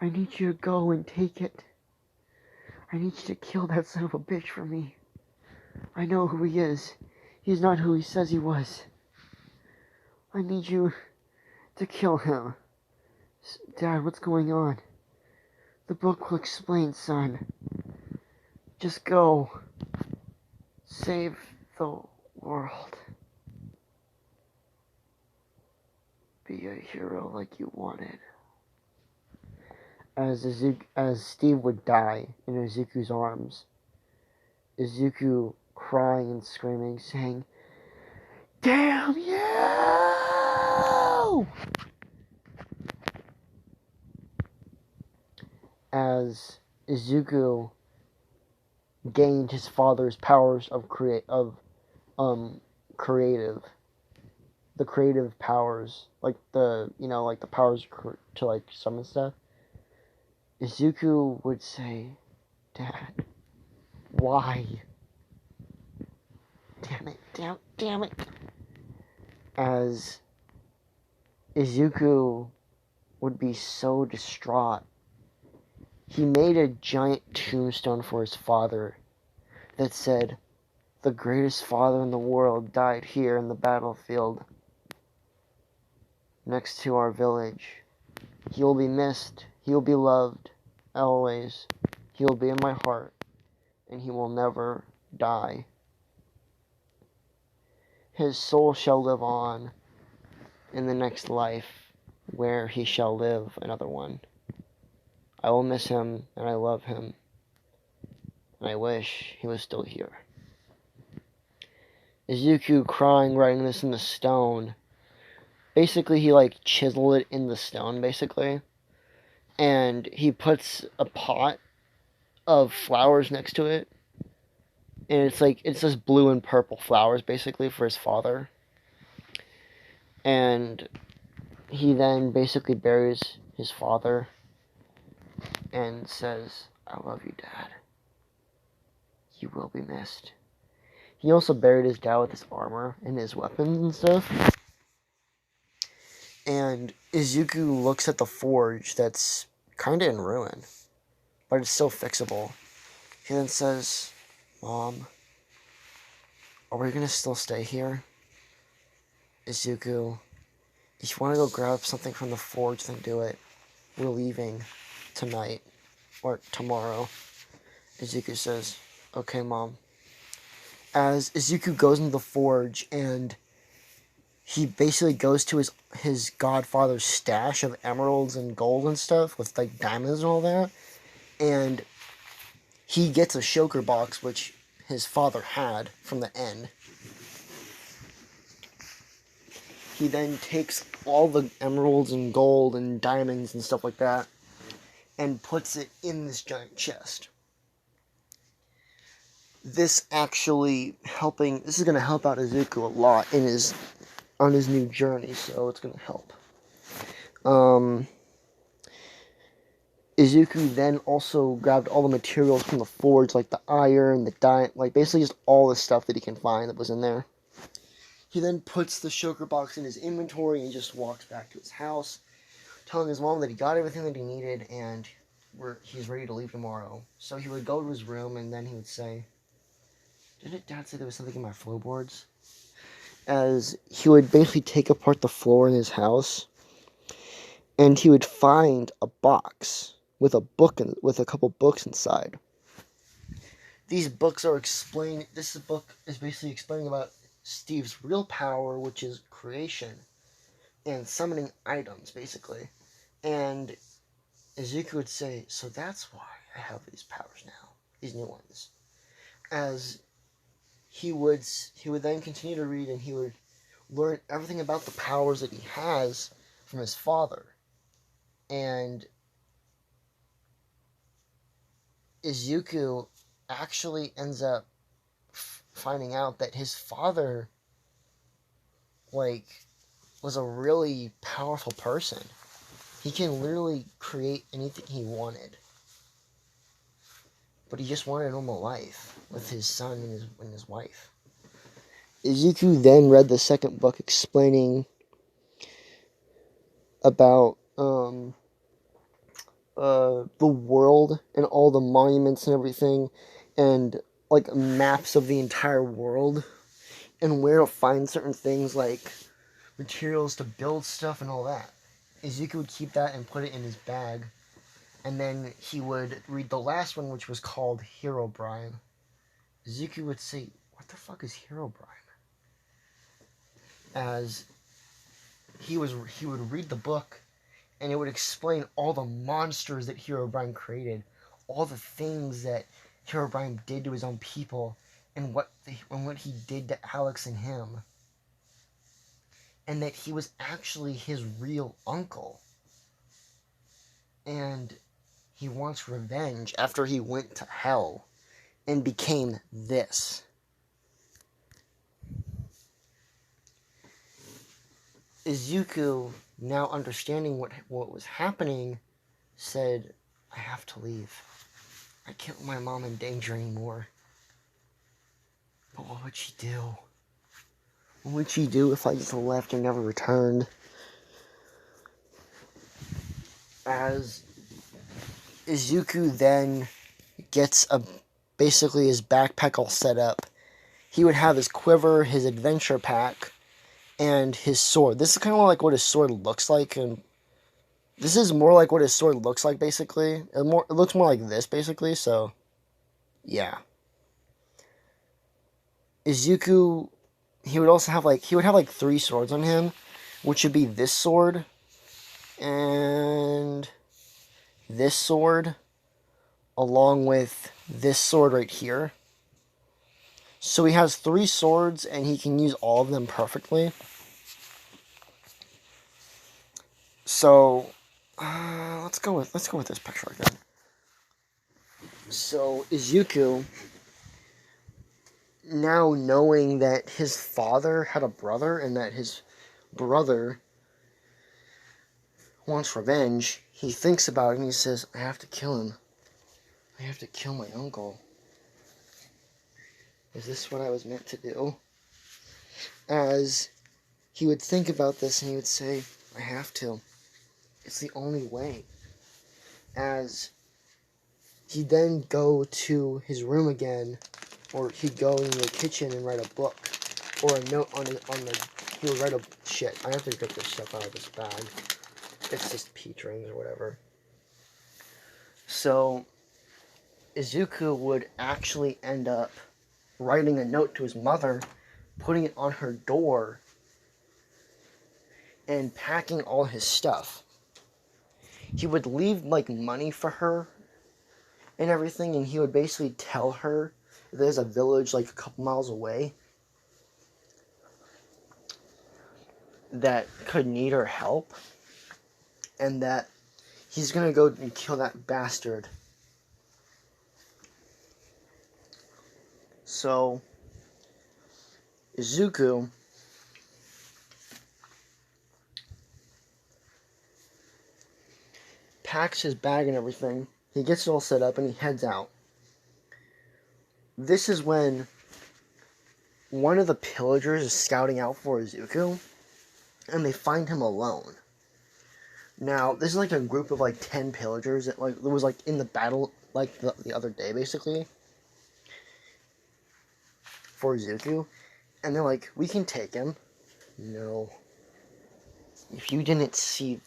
I need you to go and take it. I need you to kill that son of a bitch for me. I know who he is. He's not who he says he was. I need you to kill him. Dad, what's going on? The book will explain, son. Just go. Save the world. Be a hero like you wanted. As Steve would die in Izuku's arms, Izuku crying and screaming, saying, "Damn you!" As Izuku gained his father's powers of creative, the creative powers, like the powers to like summon stuff. Izuku would say, "Dad, why? Damn it!" As Izuku would be so distraught, he made a giant tombstone for his father that said, "The greatest father in the world died here in the battlefield next to our village. He will be missed. He will be loved. Always. He will be in my heart. And he will never die. His soul shall live on in the next life, where he shall live another one. I will miss him, and I love him. And I wish he was still here." Izuku crying, writing this in the stone. Basically, he like chiseled it in the stone, basically. And he puts a pot of flowers next to it. And it's just blue and purple flowers, basically, for his father. And he then basically buries his father and says, "I love you, Dad. You will be missed." He also buried his dad with his armor and his weapons and stuff. And Izuku looks at the forge that's kind of in ruin, but it's still fixable. He then says, "Mom, are we gonna still stay here?" "Izuku, if you want to go grab something from the forge, then do it. We're leaving tonight, or tomorrow." Izuku says, "Okay, Mom." As Izuku goes into the forge, and he basically goes to his godfather's stash of emeralds and gold and stuff, with like diamonds and all that, And he gets a shulker box, which his father had from the end. He then takes all the emeralds and gold and diamonds and stuff like that and puts it in this giant chest. This is going to help out Izuku a lot on his new journey, so it's going to help. Izuku then also grabbed all the materials from the forge, like the iron, the diamond, like basically just all the stuff that he can find that was in there. He then puts the shulker box in his inventory and just walks back to his house, telling his mom that he got everything that he needed and he's ready to leave tomorrow. So he would go to his room and then he would say, "Didn't Dad say there was something in my floorboards?" As he would basically take apart the floor in his house, and he would find a box with with a couple books inside. These books are this book is basically explaining about Steve's real power, which is creation and summoning items, basically. And Izuku would say, "So that's why I have these powers now, these new ones." As he would then continue to read, and he would learn everything about the powers that he has from his father. And Izuku actually ends up finding out that his father, was a really powerful person. He can literally create anything he wanted. But he just wanted a normal life with his son and his wife. Izuku then read the second book explaining about the world and all the monuments and everything, and like maps of the entire world, and where to find certain things like materials to build stuff and all that. Izuku would keep that and put it in his bag, and then he would read the last one, which was called Herobrine. Izuku would say, "What the fuck is Herobrine?" As he would read the book, and it would explain all the monsters that Herobrine created, all the things that Herobrine did to his own people, and what he did to Alex and him, and that he was actually his real uncle, and he wants revenge after he went to hell and became this. Izuku, now understanding what was happening, said, "I have to leave. I can't let my mom in danger anymore." But what would she do? What would she do if I just left and never returned? As Izuku then gets basically his backpack all set up, he would have his quiver, his adventure pack, and his sword. This is kind of like what his sword looks like, and this is more like what his sword looks like, basically. It looks more like this, basically, so, yeah. Izuku, he would have 3 swords on him, which would be this sword, and this sword, along with this sword right here. So he has 3 swords, and he can use all of them perfectly. So, let's go with this picture again. So Izuku, now knowing that his father had a brother and that his brother wants revenge, he thinks about it and he says, "I have to kill him. I have to kill my uncle. Is this what I was meant to do?" As he would think about this and he would say, "I have to. It's the only way." As he'd then go to his room again, or he'd go in the kitchen and write a book, or a note he would write I have to get this stuff out of this bag. It's just peach rings or whatever. So, Izuku would actually end up writing a note to his mother, putting it on her door, and packing all his stuff. He would leave, money for her, and everything, and he would basically tell her there's a village like a couple miles away that could need her help, and that he's gonna go and kill that bastard. So Izuku packs his bag and everything. He gets it all set up and he heads out. This is when one of the pillagers is scouting out for Izuku, and they find him alone. Now, this is like a group of like 10 pillagers that like it was like in the battle like the other day basically for Izuku, and they're like, we can take him. No. If you didn't see,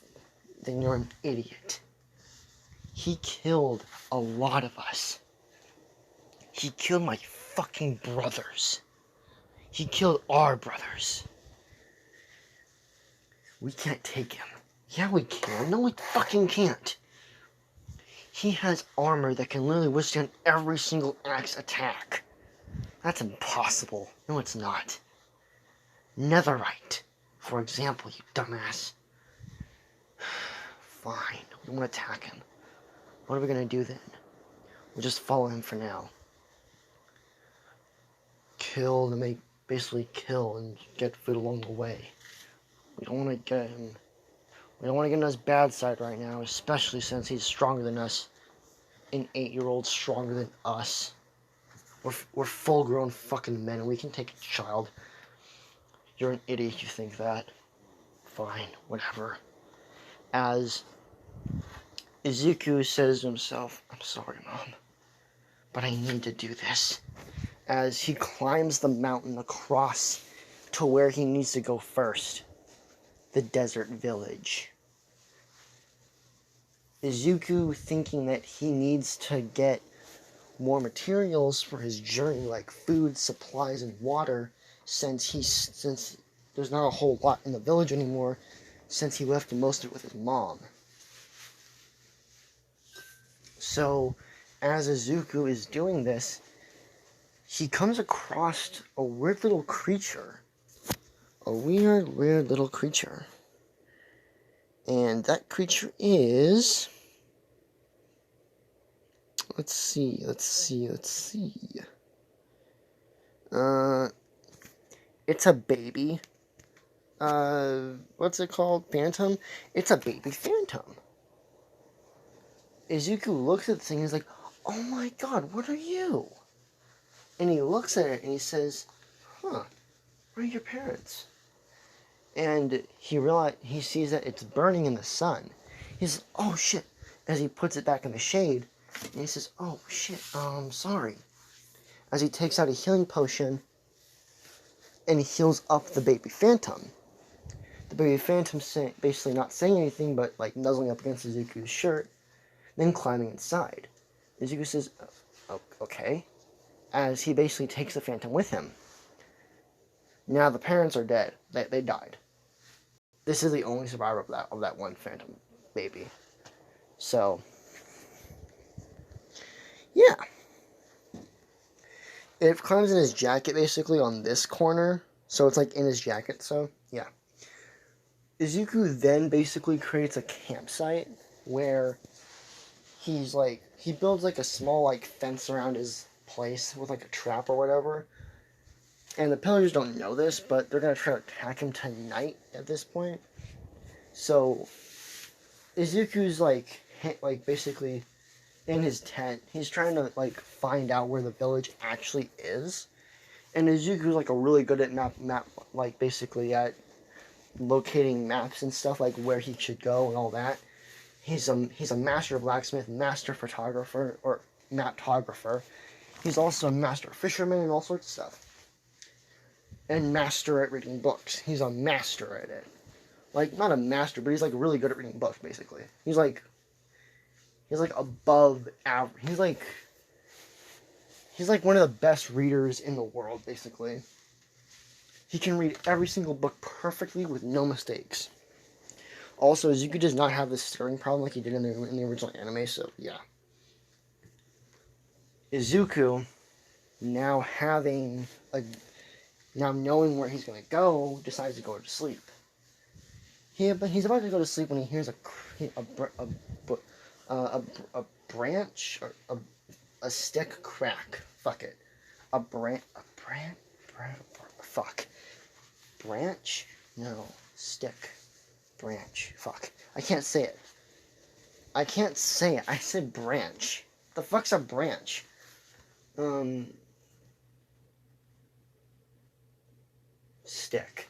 then you're an idiot. He killed a lot of us. He killed my fucking brothers. He killed our brothers. We can't take him. Yeah, we can. No, we fucking can't. He has armor that can literally withstand every single axe attack. That's impossible. No, it's not. Netherite, for example, you dumbass. Fine, we won't attack him. What are we gonna do then? We'll just follow him for now. Kill and basically kill and get food along the way. We don't want to get him. We don't want to get on his bad side right now, especially since he's stronger than us. An 8-year-old stronger than us. We're full-grown fucking men, and we can take a child. You're an idiot if you think that. Fine, whatever. As Izuku says to himself, I'm sorry, Mom, but I need to do this. As he climbs the mountain across to where he needs to go first. The desert village. Izuku, thinking that he needs to get more materials for his journey, like food, supplies, and water, since there's not a whole lot in the village anymore, since he left most of it with his mom. So, as Izuku is doing this, he comes across a weird little creature. A weird little creature. And that creature is... Let's see. It's a baby. What's it called? Phantom? It's a baby phantom. Izuku looks at the thing and he's like, oh my god, what are you? And he looks at it and he says, where are your parents? And he sees that it's burning in the sun. He says, oh shit, as he puts it back in the shade. And he says, oh shit, sorry. As he takes out a healing potion and he heals up the baby phantom. The baby phantom basically not saying anything, but like nuzzling up against Izuku's shirt, then climbing inside. Izuku says, okay. As he basically takes the phantom with him. Now the parents are dead. They died. This is the only survivor of that one phantom baby. So, yeah. It climbs in his jacket basically on this corner. So it's like in his jacket, so yeah. Izuku then basically creates a campsite where he builds like a small like fence around his place with like a trap or whatever. And the pillagers don't know this, but they're gonna try to attack him tonight at this point. So Izuku's like basically in his tent. He's trying to like find out where the village actually is. And Izuku's like a really good at map like basically at locating maps and stuff, like where he should go and all that. He's a master blacksmith, master photographer, or maptographer. He's also a master fisherman and all sorts of stuff. And master at reading books. He's a master at it. Like, not a master, but he's like really good at reading books, basically. He's like above average. He's like one of the best readers in the world, basically. He can read every single book perfectly with no mistakes. Also, Izuku does not have this staring problem like he did in the original anime, so yeah. Izuku, now having a now knowing where he's gonna go, decides to go to sleep. But he's about to go to sleep when he hears a branch or a stick crack. Fuck it, fuck, branch? No, stick, branch. Fuck, I can't say it. I said branch. The fuck's a branch? Stick.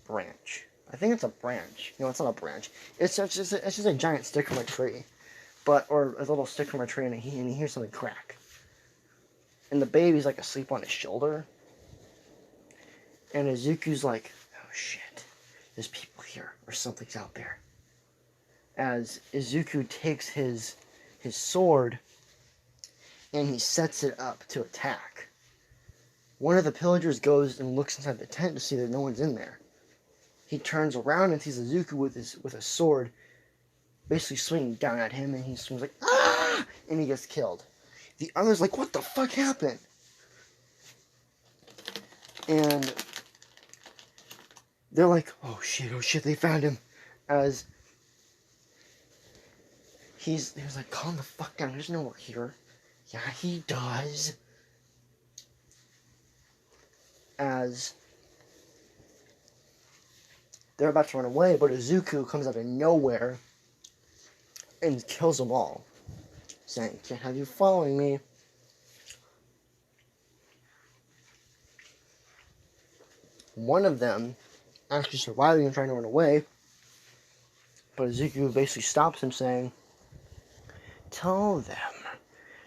Branch. I think it's a branch. No, it's not a branch. It's just a giant stick from a tree. Or a little stick from a tree, and he hears something crack. And the baby's like asleep on his shoulder. And Izuku's like, oh shit, there's people here, or something's out there. As Izuku takes his sword and he sets it up to attack. One of the pillagers goes and looks inside the tent to see that no one's in there. He turns around and sees Izuku with a sword basically swinging down at him, and he swings like, ah! And he gets killed. The other's like, what the fuck happened? And they're like, oh shit, they found him. As he was like, calm the fuck down, there's nowhere here. Yeah, he does. As they're about to run away, but Izuku comes out of nowhere and kills them all, saying, can't have you following me. One of them actually surviving and trying to run away, but Izuku basically stops him, saying, tell them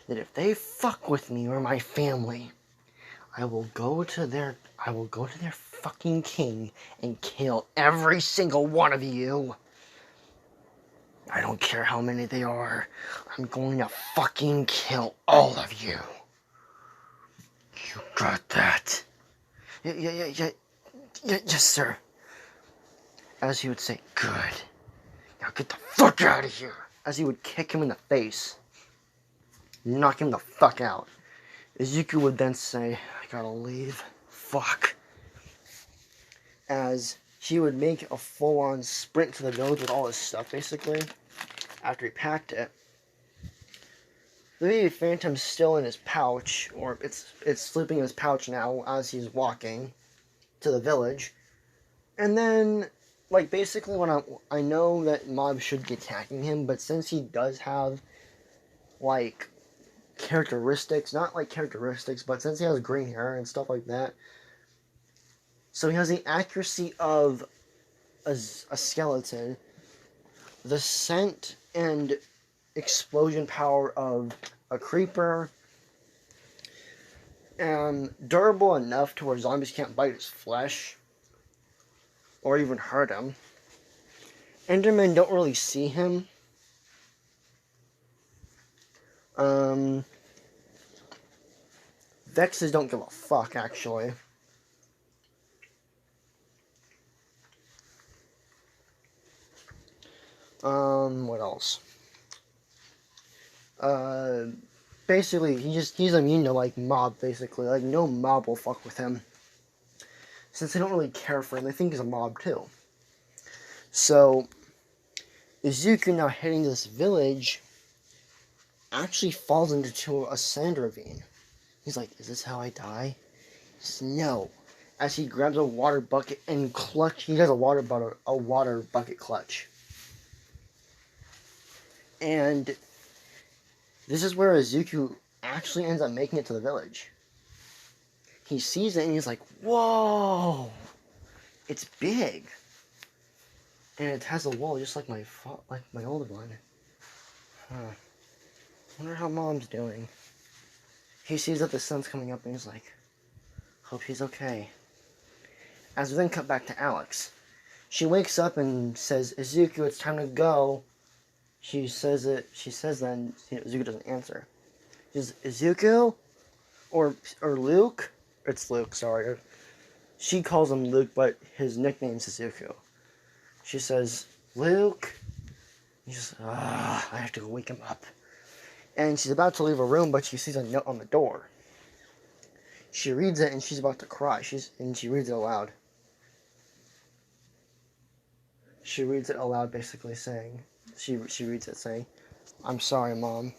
that if they fuck with me or my family, I will go to their fucking king and kill every single one of you. I don't care how many they are. I'm going to fucking kill all of you. You got that? Yeah, yes, sir. As he would say, good. Now get the fuck out of here. As he would kick him in the face, knock him the fuck out. Izuku would then say, I gotta leave. Fuck. As he would make a full-on sprint to the village with all his stuff, basically, after he packed it. The baby phantom's still in his pouch, or it's sleeping in his pouch now as he's walking to the village. And then, like, basically when I know that mobs should be attacking him, but since he does have, like, characteristics, not like characteristics, but since he has green hair and stuff like that, so he has the accuracy of a skeleton, the scent and explosion power of a creeper, and durable enough to where zombies can't bite his flesh or even hurt him. Endermen don't really see him. Vexes don't give a fuck, actually. What else? Basically, he's immune to, like, mob, basically. Like, no mob will fuck with him. Since they don't really care for him, they think he's a mob, too. So, Izuku, now heading to this village, actually falls into a sand ravine. He's like, is this how I die? He says, no. As he grabs a water bucket and he does a water bucket clutch. And this is where Izuku actually ends up making it to the village. He sees it and he's like, whoa! It's big! And it has a wall just like my older one. Huh. Wonder how Mom's doing. He sees that the sun's coming up and he's like, hope she's okay. As we then cut back to Alex. She wakes up and says, Izuku, it's time to go. She says then, Izuku doesn't answer. She says, Izuku? Or Luke? It's Luke, sorry. She calls him Luke, but his nickname's Izuku. She says, Luke? He says, I have to go wake him up. And she's about to leave her room, but she sees a note on the door. She reads it, and she's about to cry. And she reads it aloud. She reads it aloud, basically saying, she reads it saying, "I'm sorry, Mom.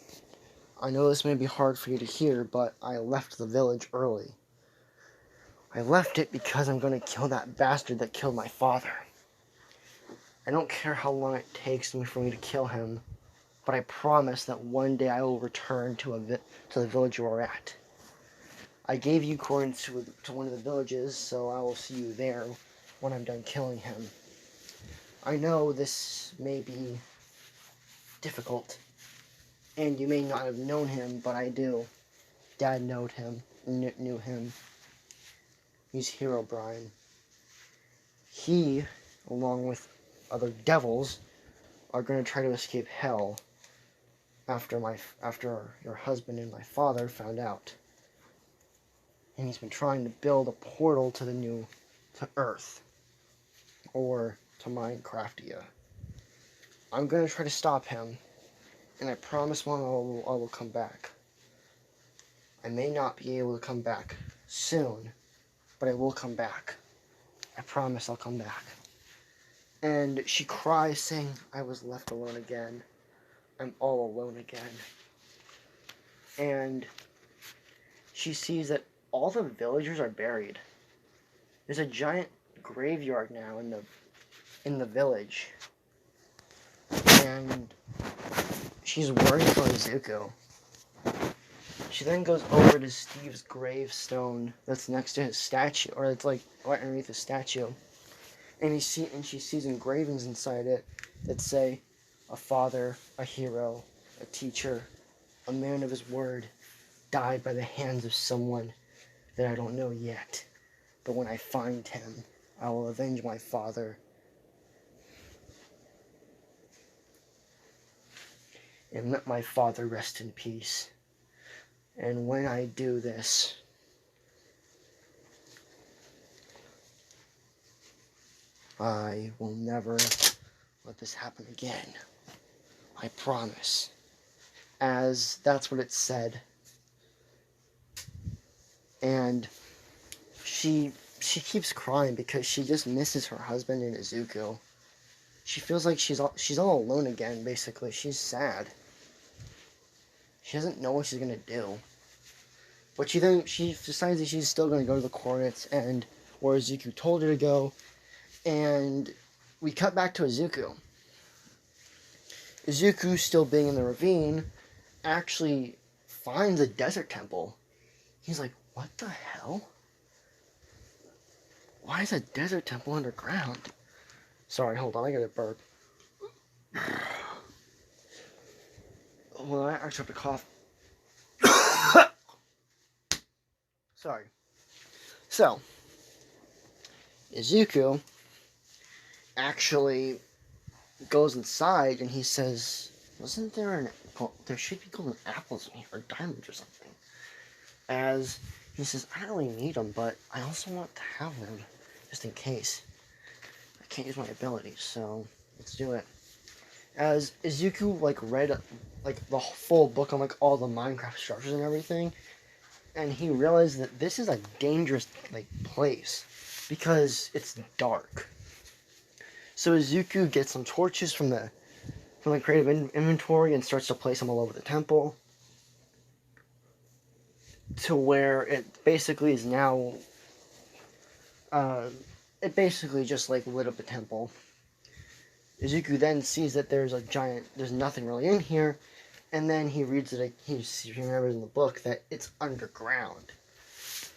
I know this may be hard for you to hear, but I left the village early. I left it because I'm going to kill that bastard that killed my father. I don't care how long it takes for me to kill him, but I promise that one day I will return to the village you are at. I gave you coordinates to one of the villages, so I will see you there when I'm done killing him. I know this may be difficult, and you may not have known him, but I do. Dad knew him. He's Herobrine. He, along with other devils, are going to try to escape hell after your husband and my father found out. And he's been trying to build a portal to Earth, or to Minecraftia. I'm going to try to stop him, and I promise, Mom, I will come back. I may not be able to come back soon, but I will come back. I promise I'll come back." And she cries, saying, "I was left alone again. I'm all alone again." And she sees that all the villagers are buried. There's a giant graveyard now in the village. And she's worried for Izuku. She then goes over to Steve's gravestone that's next to his statue, or it's like right underneath his statue. And she sees engravings inside it that say, "A father, a hero, a teacher, a man of his word, died by the hands of someone that I don't know yet. But when I find him, I will avenge my father and let my father rest in peace. And when I do this, I will never let this happen again. I promise." As that's what it said. And she keeps crying because she just misses her husband and Izuku. She feels like she's all alone again, basically. She's sad. She doesn't know what she's gonna do. But she decides that she's still gonna go to the coordinates and where Izuku told her to go. And we cut back to Izuku. Izuku, still being in the ravine, actually finds a desert temple. He's like, "What the hell? Why is a desert temple underground?" Sorry, hold on, I got a burp. Well, I actually have to cough. Sorry. So, Izuku actually goes inside and he says, there should be golden apples in here, or diamonds or something. As he says, "I don't really need them, but I also want to have them, just in case. I can't use my abilities, so let's do it." As Izuku read the full book on all the Minecraft structures and everything, and he realized that this is a dangerous place because it's dark. So Izuku gets some torches from the creative inventory and starts to place them all over the temple, to where it basically is now. It basically just lit up the temple. Izuku then sees that there's nothing really in here, and then he reads it. He remembers in the book that it's underground,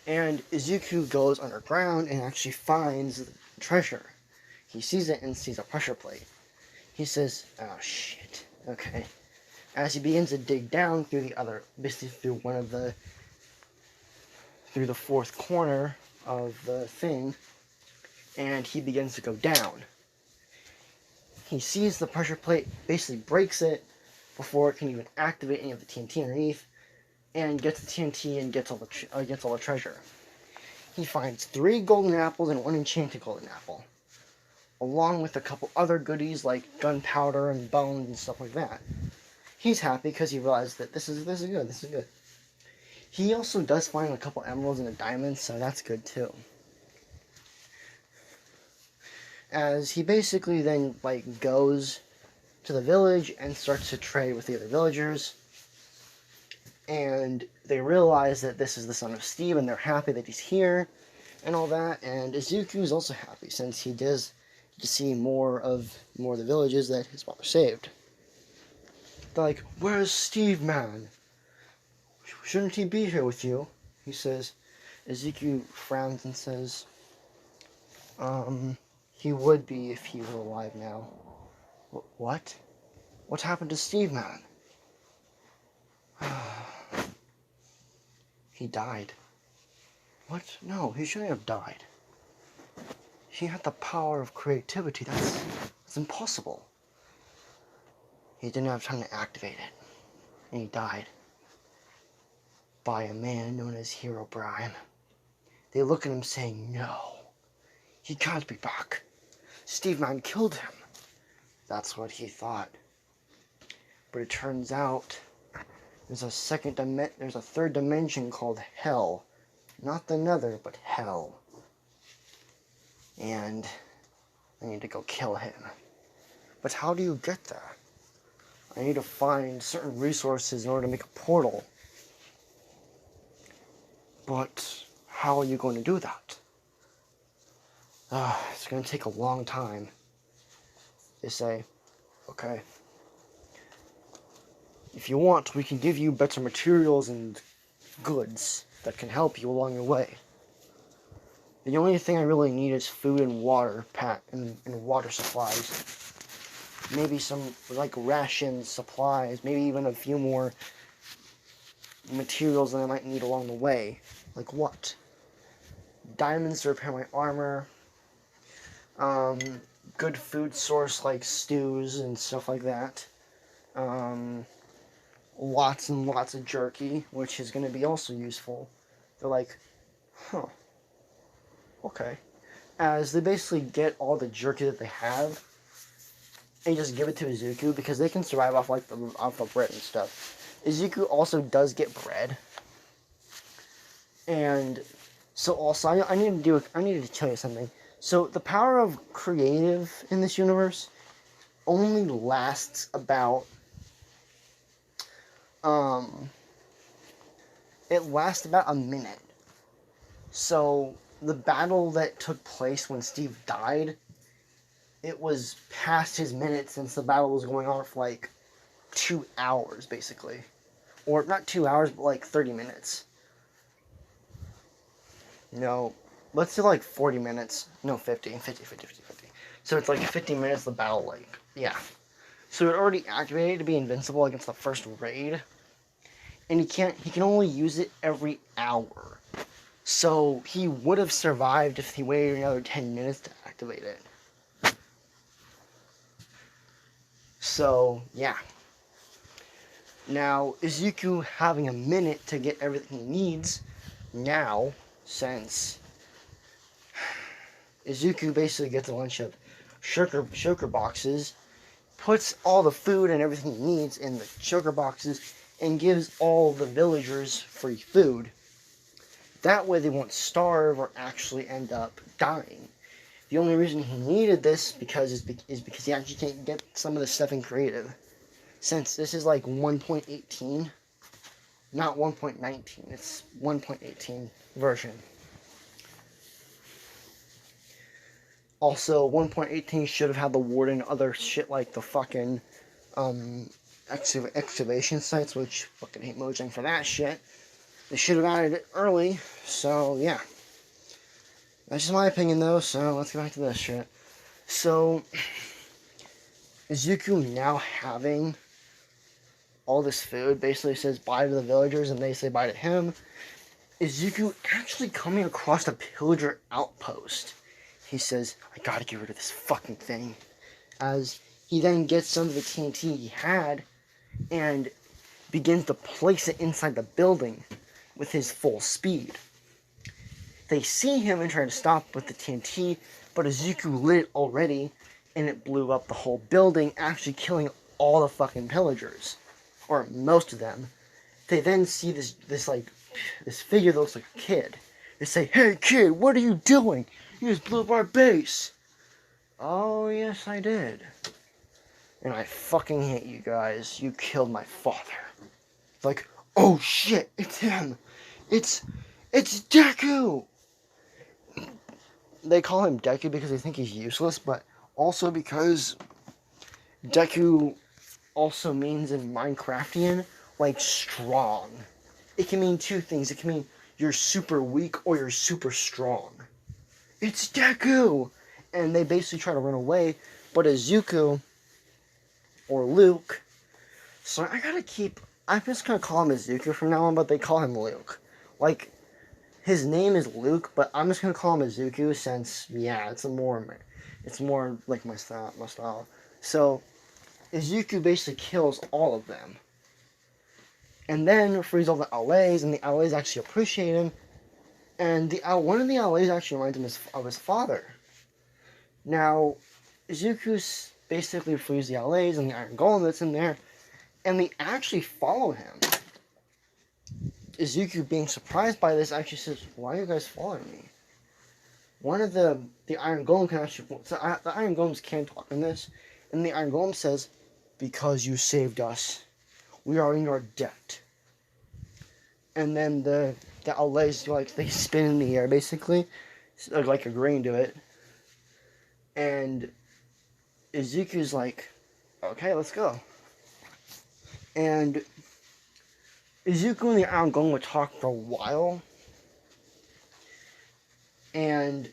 and Izuku goes underground and actually finds the treasure. He sees it and sees a pressure plate. He says, "Oh shit, okay." As he begins to dig down through through the fourth corner of the thing, and he begins to go down. He sees the pressure plate, basically breaks it before it can even activate any of the TNT underneath, and gets the TNT and gets all the treasure. He finds 3 golden apples and 1 enchanted golden apple, along with a couple other goodies like gunpowder and bones and stuff like that. he's happy because he realized that this is good. This is good. He also does find a couple emeralds and a diamond, so that's good too. As he basically then like goes to the village and starts to trade with the other villagers, and they realize that this is the son of Steve, and they're happy that he's here and all that. And Izuku is also happy since he does get to see more of the villages that his father saved. They're like, "Where's Steve, man? Shouldn't he be here with you?" He says. Izuku frowns and says, he would be if he were alive now." What? What happened to Steve, man? He died. What? No, he shouldn't have died. He had the power of creativity. That's impossible. He didn't have time to activate it. And he died. By a man known as Herobrine. They look at him saying, "No. He can't be back. Steve Man killed him." That's what he thought. But it turns out there's a third dimension called Hell. Not the Nether, but Hell. And I need to go kill him. But how do you get there? I need to find certain resources in order to make a portal. But how are you going to do that? It's going to take a long time. They say, "Okay, if you want, we can give you better materials and goods that can help you along your way. The only thing I really need is food and water, and water supplies. Maybe some, like, rations, supplies, maybe even a few more materials that I might need along the way." Like what? Diamonds to repair my armor. Good food source like stews and stuff like that. Lots and lots of jerky, which is going to be also useful. They're like, "Huh. Okay." As they basically get all the jerky that they have and just give it to Izuku because they can survive off the bread and stuff. Izuku also does get bread. And so also I needed to tell you something. So the power of creative in this universe only lasts about it lasts about a minute. So the battle that took place when Steve died, it was past his minute since the battle was going on for like 2 hours basically. Or not 2 hours, but like 30 minutes. No, let's do like 40 minutes. No, 50. So it's like 50 minutes the battle, like, yeah. So it already activated to be invincible against the first raid. And he can only use it every hour. So he would have survived if he waited another 10 minutes to activate it. So, yeah. Now, Izuku having a minute to get everything he needs now, since Izuku basically gets a bunch of sugar boxes, puts all the food and everything he needs in the sugar boxes, and gives all the villagers free food. That way they won't starve or actually end up dying. The only reason he needed this is because he actually can't get some of the stuff in creative. Since this is like 1.18, not 1.19, it's 1.18 version. Also, 1.18 should have had the warden and other shit like the fucking excavation sites, which fucking hate Mojang for that shit. They should have added it early, so yeah. That's just my opinion though, so let's get back to this shit. So, Izuku now having all this food basically says bye to the villagers and they say bye to him. Izuku actually coming across a pillager outpost. He says, "I gotta get rid of this fucking thing." As he then gets some of the TNT he had and begins to place it inside the building with his full speed. They see him and try to stop with the TNT, but Izuku lit it already and it blew up the whole building, actually killing all the fucking pillagers. or most of them, they then see this figure that looks like a kid. They say, "Hey kid, what are you doing? You just blew up our base." "Oh yes, I did. And I fucking hate you guys. You killed my father." Like, "Oh shit, it's him. It's Deku." They call him Deku because they think he's useless, but also because Deku also means in Minecraftian, like, strong. It can mean two things. It can mean you're super weak or you're super strong. "It's Deku!" And they basically try to run away, but Izuku, or Luke, so I'm just gonna call him Izuku from now on, but they call him Luke. Like, his name is Luke, but I'm just gonna call him Izuku since, yeah, it's more like my style. So, Izuku basically kills all of them. And then frees all the LAs, and the LAs actually appreciate him. And one of the LAs actually reminds him of his father. Now, Izuku basically frees the LAs and the Iron Golem that's in there, and they actually follow him. Izuku, being surprised by this, actually says, "Why are you guys following me?" One of the Iron Golem can actually... So the Iron Golems can talk in this, and the Iron Golem says, "Because you saved us. We are in your debt." And then the LAs, like, they spin in the air, basically, like agreeing to it. And Izuku's like, "Okay, let's go." And Izuku and the Iron Golem would talk for a while. And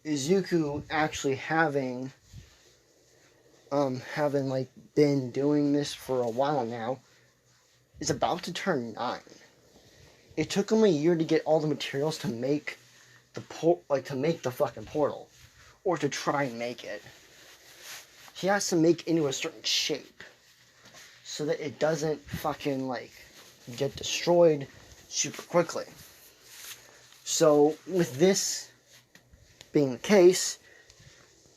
Izuku actually having like been doing this for a while now, is about to turn 9. It took him a year to get all the materials to make to make the fucking portal, or to try and make it. He has to make it into a certain shape so that it doesn't fucking like get destroyed super quickly. So with this being the case,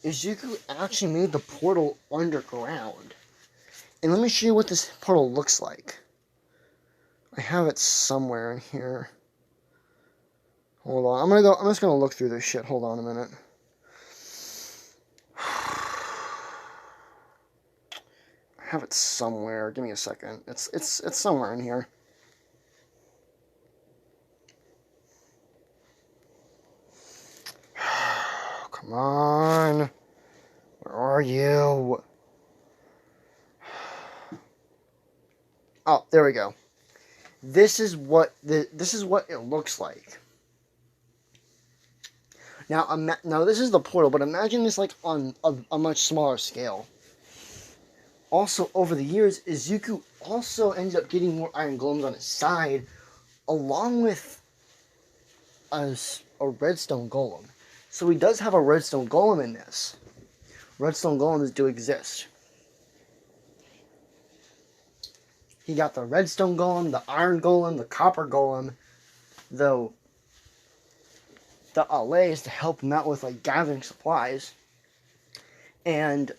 Izuku actually made the portal underground. And let me show you what this portal looks like. I have it somewhere in here. Hold on. I'm just gonna look through this shit. Hold on a minute. I have it somewhere. Give me a second. It's somewhere in here. Come on. Where are you? Oh, there we go. This is what it looks like. Now this is the portal, but imagine this like on a much smaller scale. Also, over the years, Izuku also ended up getting more Iron Golems on his side, along with a Redstone Golem. So he does have a Redstone Golem in this. Redstone Golems do exist. He got the Redstone Golem, the Iron Golem, the Copper Golem, the allays to help him out with like gathering supplies, and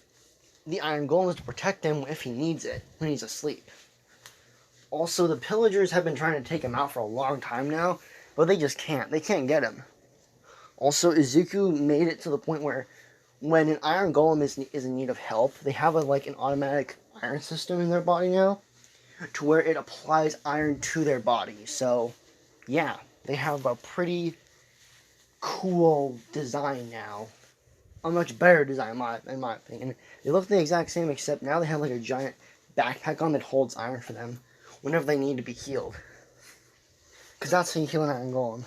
the Iron Golem is to protect him if he needs it, when he's asleep. Also, the pillagers have been trying to take him out for a long time now, but they just can't. They can't get him. Also, Izuku made it to the point where when an Iron Golem is in need of help, they have an automatic iron system in their body now, to where it applies iron to their body. So, yeah, they have a pretty cool design now. A much better design, in my opinion. They look the exact same, except now they have like a giant backpack on that holds iron for them whenever they need to be healed. Because that's how you heal an Iron Golem.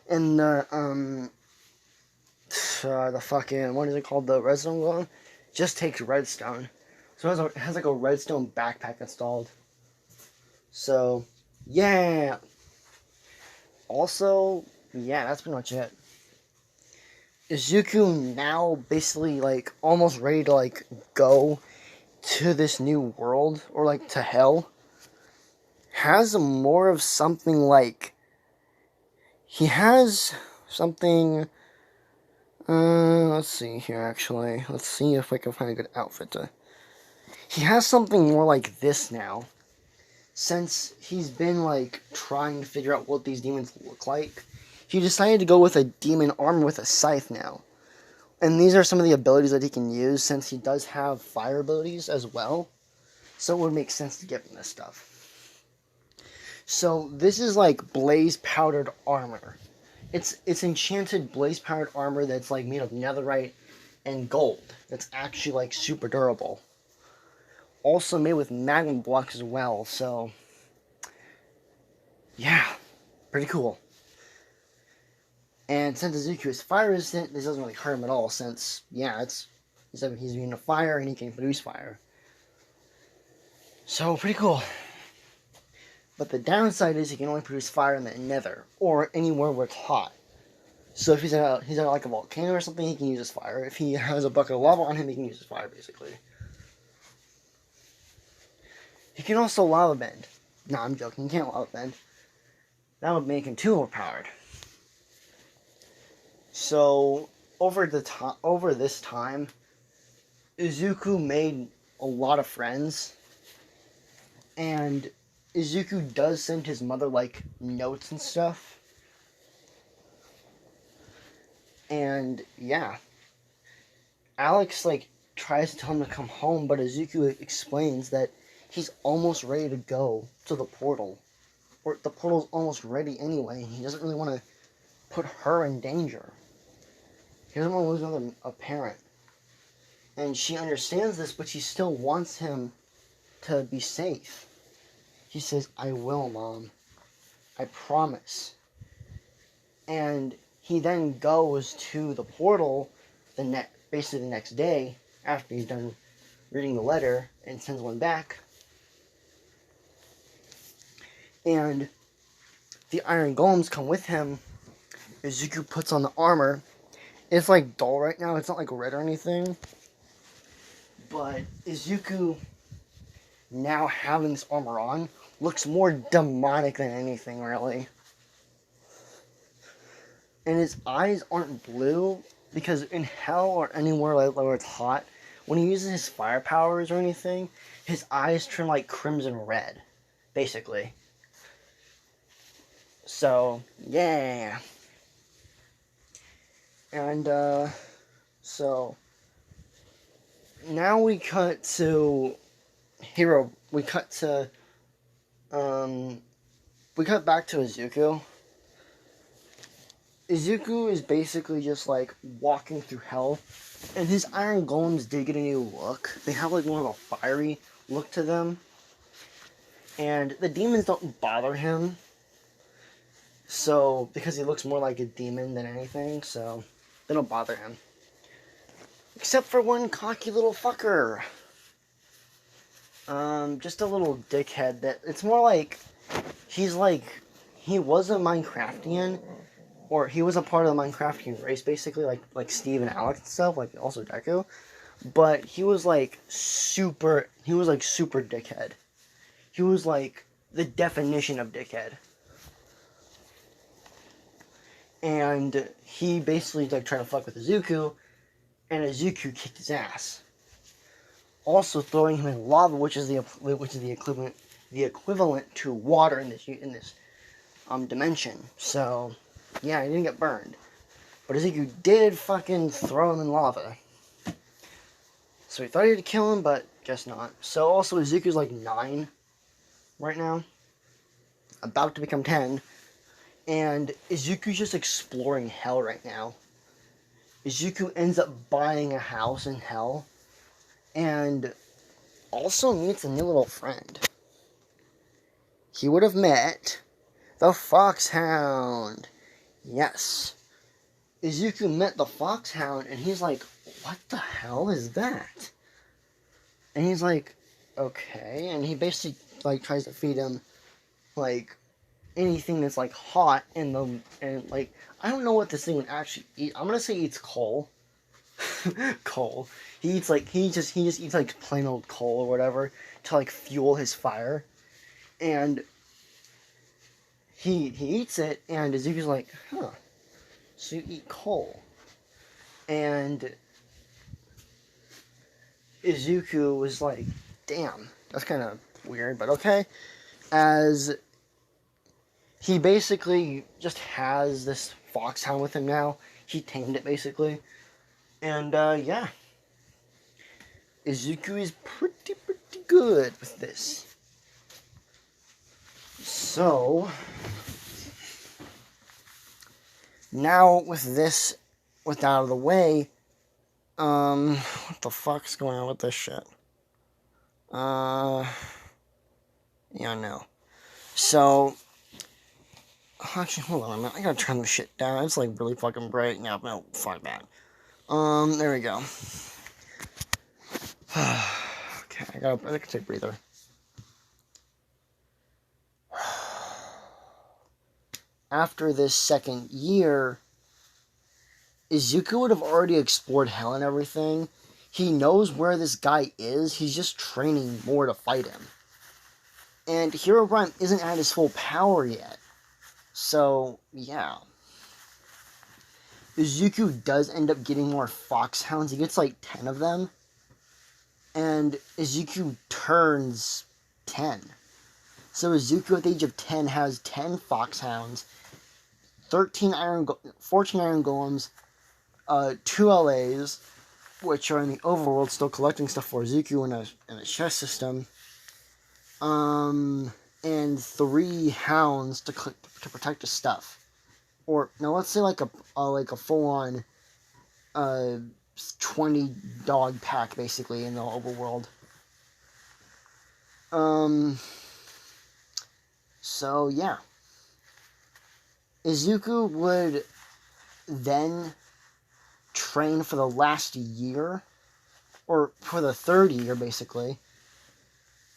And the fucking, what is it called? The Redstone Golem just takes redstone. So it has like a redstone backpack installed. So, yeah. Also, yeah, that's pretty much it. Izuku now basically like almost ready to like go to this new world, or like to hell, has more of something like, he has something, let's see here actually, let's see if I can find a good outfit to, he has something more like this now. Since he's been, like, trying to figure out what these demons look like, he decided to go with a demon armor with a scythe now. And these are some of the abilities that he can use, since he does have fire abilities as well. So it would make sense to give him this stuff. So this is like blaze powdered armor. It's enchanted blaze powdered armor that's like made of netherite and gold. That's actually like super durable. Also made with magma blocks as well, so yeah, pretty cool. And since Izuku is fire resistant, this doesn't really hurt him at all, since, yeah, he's immune to fire and he can produce fire. So, pretty cool. But the downside is he can only produce fire in the nether, or anywhere where it's hot. So if he's at like a volcano or something, he can use his fire. If he has a bucket of lava on him, he can use his fire, basically. He can also lava bend. No, I'm joking, he can't lava bend. That would make him too overpowered. So, over this time, Izuku made a lot of friends. And Izuku does send his mother, like, notes and stuff. And, yeah. Alex, like, tries to tell him to come home, but Izuku explains that he's almost ready to go to the portal. Or the portal's almost ready anyway, and he doesn't really want to put her in danger. He doesn't want to lose a parent. And she understands this, but she still wants him to be safe. He says, "I will, Mom. I promise." And he then goes to the portal basically the next day, after he's done reading the letter, and sends one back. And the iron golems come with him. Izuku puts on the armor. It's like dull right now, it's not like red or anything. But Izuku, now having this armor on, looks more demonic than anything, really. And his eyes aren't blue, because in hell or anywhere where it's hot, when he uses his fire powers or anything, his eyes turn like crimson red, basically. So, yeah. And, so, now we cut to we cut back to Izuku. Izuku is basically just, like, walking through hell, and his iron golems did get a new look. They have, like, more of a fiery look to them, and the demons don't bother him, so, because he looks more like a demon than anything, so they don't bother him. Except for one cocky little fucker. Just a little dickhead that, it's more like, he was a Minecraftian, or he was a part of the Minecraftian race, basically, like Steve and Alex and stuff, like also Deku, but he was super dickhead. He was like the definition of dickhead. And he basically like tried to fuck with Izuku, and Izuku kicked his ass. Also throwing him in lava, which is the equivalent to water in this dimension. So, yeah, he didn't get burned. But Izuku did fucking throw him in lava. So he thought he'd kill him, but guess not. So also Izuku's like 9 right now. About to become 10. And Izuku's just exploring hell right now. Izuku ends up buying a house in hell. And also meets a new little friend. He would have met the Foxhound. Yes. Izuku met the Foxhound, and he's like, what the hell is that? And he's like, okay. And he basically, like, tries to feed him, like, anything that's, like, hot and like, I don't know what this thing would actually eat. I'm gonna say he eats coal. Coal. He just eats, like, plain old coal or whatever to, like, fuel his fire. And he eats it, and Izuku's like, huh. So you eat coal. And Izuku was like, damn, that's kind of weird, but okay. As he basically just has this foxhound with him now. He tamed it basically. And yeah. Izuku is pretty good with this. So now with this out of the way, what the fuck's going on with this shit? Yeah, no. So, actually, hold on a minute. I gotta turn this shit down. It's like really fucking bright. No, fuck that. There we go. Okay, I gotta take a breather. After this second year, Izuku would have already explored hell and everything. He knows where this guy is. He's just training more to fight him. And Herobrine isn't at his full power yet. So, yeah. Izuku does end up getting more foxhounds. He gets like 10 of them. And Izuku turns 10. So Izuku at the age of 10 has 10 foxhounds, 14 iron golems, 2 LAs, which are in the overworld still collecting stuff for Izuku in a chest system, and 3 hounds to protect his stuff. Or no, let's say like a full-on 20 dog pack basically in the overworld. So yeah. Izuku would then train for the last year, or for the third year basically,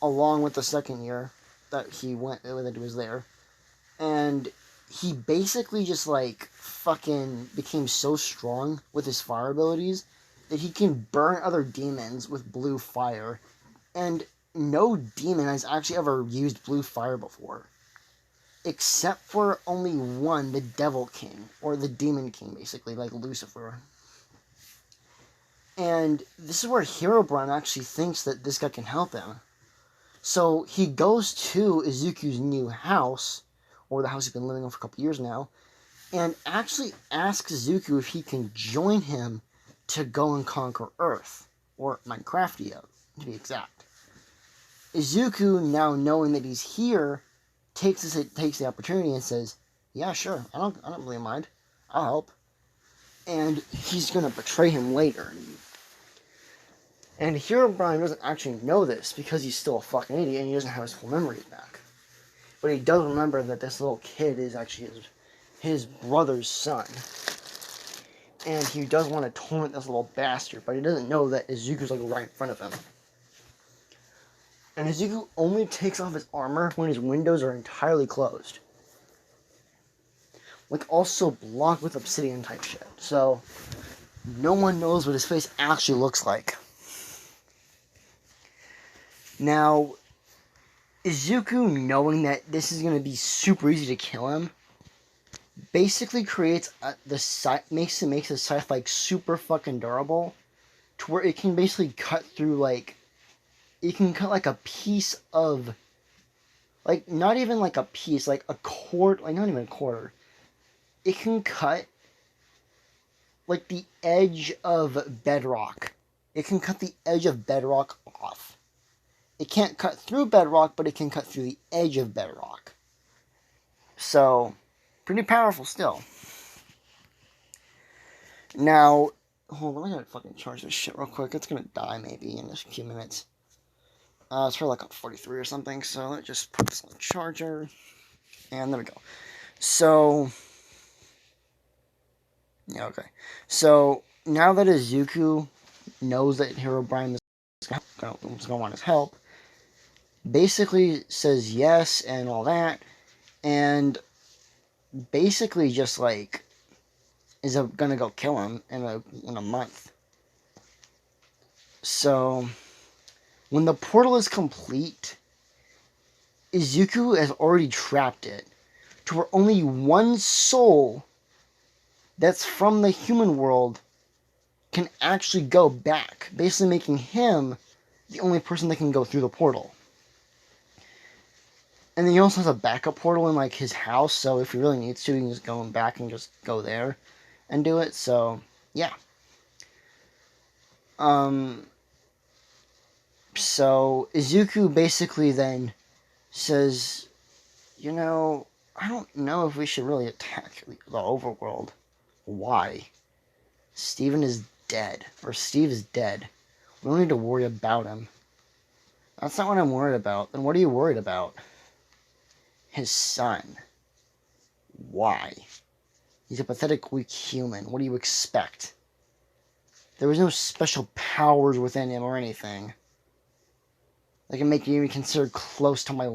along with the second year that he was there. And he basically just like fucking became so strong with his fire abilities that he can burn other demons with blue fire. And no demon has actually ever used blue fire before. Except for only one, the Devil King, or the Demon King, basically, like Lucifer. And this is where Herobrine actually thinks that this guy can help him. So he goes to Izuku's new house, or the house he's been living in for a couple years now, and actually asks Izuku if he can join him to go and conquer Earth, or Minecraftia, to be exact. Izuku, now knowing that he's here, takes the opportunity and says, "Yeah, sure. I don't really mind. I'll help." And he's gonna betray him later. And Herobrine doesn't actually know this because he's still a fucking idiot and he doesn't have his full memories back. But he does remember that this little kid is actually his brother's son. And he does want to torment this little bastard, but he doesn't know that Izuku's like right in front of him. And Izuku only takes off his armor when his windows are entirely closed. Like, also blocked with obsidian type shit. So, no one knows what his face actually looks like. Now, Izuku, knowing that this is going to be super easy to kill him, basically creates makes the scythe like super fucking durable, to where it can basically cut through like, you can cut like a piece of, like not even like a piece, like a quarter, like not even a quarter. It can cut like the edge of bedrock. It can cut the edge of bedrock off. It can't cut through bedrock, but it can cut through the edge of bedrock. So, pretty powerful still. Now, hold on, I gotta fucking charge this shit real quick. It's gonna die maybe in a few minutes. It's for like 43 or something, so let's just put this on the charger. And there we go. So, yeah, okay. So, now that Izuku knows that Herobrine is going to want his help, basically says yes and all that, and basically just like is gonna go kill him in a month. So when the portal is complete, Izuku has already trapped it to where only one soul that's from the human world can actually go back, basically making him the only person that can go through the portal. And then he also has a backup portal in like his house, so if he really needs to, he can just go back and just go there and do it. So yeah. So Izuku basically then says, you know, I don't know if we should really attack the overworld. Why? Steven is dead. Or Steve is dead. We don't need to worry about him. That's not what I'm worried about. Then what are you worried about? His son. Why? He's a pathetic, weak human. What do you expect? There was no special powers within him or anything that can make you even considered close to my...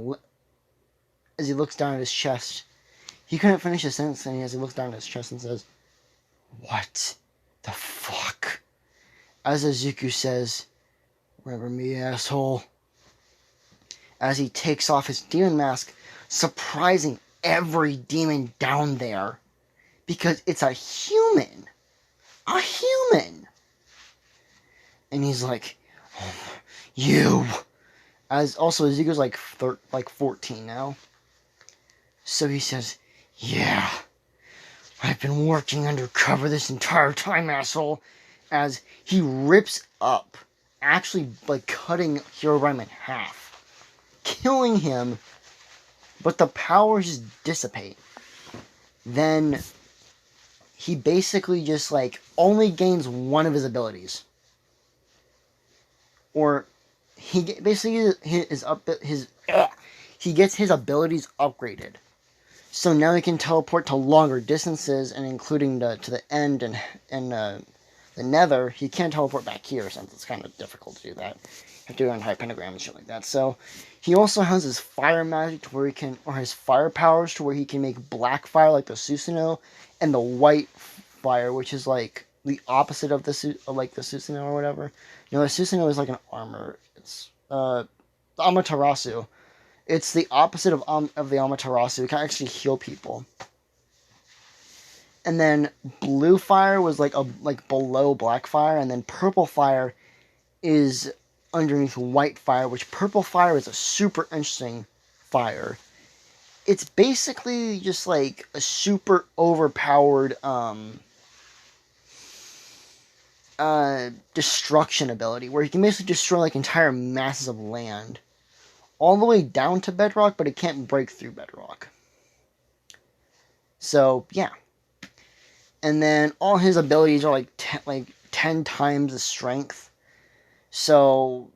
As he looks down at his chest. He couldn't finish his sentence, and as he looks down at his chest and says, what the fuck? As Izuku says, remember me, asshole? As he takes off his demon mask, surprising every demon down there. Because it's a human. A human. And he's like, oh, you. As also, Izuku's like 14 now. So he says, yeah, I've been working undercover this entire time, asshole. As he rips up, actually like cutting Herobrine in half, killing him, but the powers just dissipate. Then he basically just like only gains one of his abilities, or he basically he gets his abilities upgraded. So now he can teleport to longer distances, and including to the end and the Nether. He can't teleport back here since it's kind of difficult to do that. You have to do it on high pentagram and shit like that. So he also has his fire magic to where he can, or his fire powers to where he can make black fire like the Susanoo, and the white fire, which is like the opposite of the Susanoo or whatever. You know, the Susanoo is like an armor. It's the Amaterasu. It's the opposite of the Amaterasu. It can actually heal people. And then blue fire was like below black fire, and then purple fire is underneath white fire, which purple fire is a super interesting fire. It's basically just like a super overpowered destruction ability, where you can basically destroy like entire masses of land. All the way down to bedrock, but it can't break through bedrock. So, yeah. And then all his abilities are like 10 times the strength. So,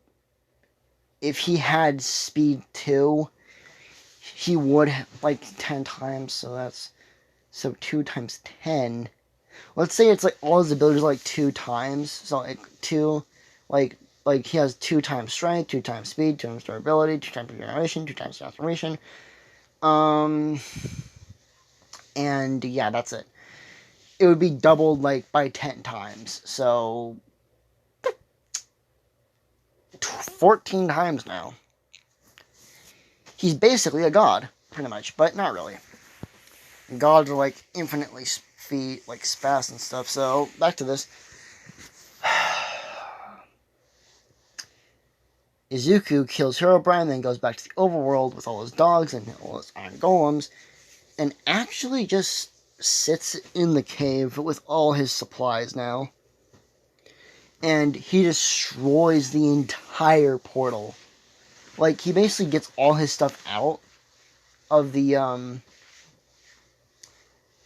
if he had speed 2, he would have like 10 times. So 2 times 10. Let's say it's like all his abilities are like 2 times. So, like 2, like he has 2 times strength, 2 times speed, 2 times durability, 2 times regeneration, 2 times transformation. And yeah, that's it. It would be doubled like by 10 times. So 14 times now. He's basically a god, pretty much, but not really. Gods are like infinitely fast and stuff. So back to this. Izuku kills Herobrine, then goes back to the overworld with all his dogs and all his iron golems, and actually just sits in the cave with all his supplies now. And he destroys the entire portal. Like, he basically gets all his stuff out of the,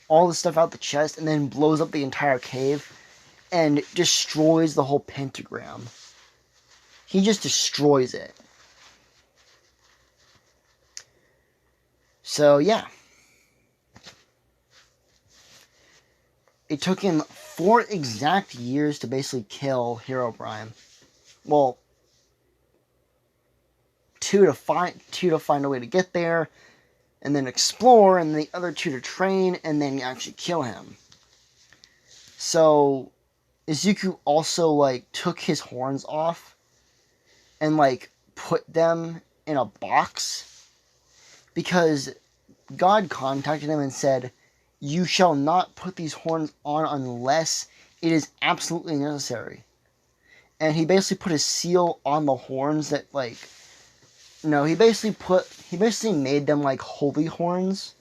all the stuff out the chest, and then blows up the entire cave, and destroys the whole pentagram. He just destroys it. So, yeah. It took him 4 exact years to basically kill Herobrine. Well, 2 to find a way to get there, and then explore, and the other 2 to train, and then actually kill him. So, Izuku also, like, took his horns off, and, like, put them in a box, because God contacted him and said, you shall not put these horns on unless it is absolutely necessary. And he basically put his seal on the horns that, like, no, he basically made them like holy horns.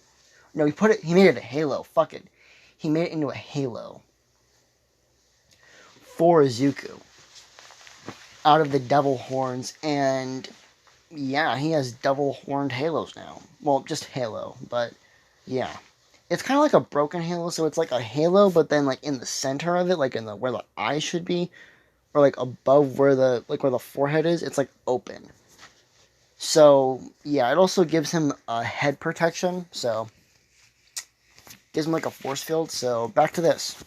No, he made it a halo. Fuck it. He made it into a halo for Izuku out of the devil horns, and yeah, he has double horned halos now. Well, just halo, but yeah. It's kind of like a broken halo, so it's like a halo, but then like in the center of it, like in the where the eye should be, or like above where the forehead is, it's like open. So yeah, it also gives him a head protection, so gives him like a force field. So back to this.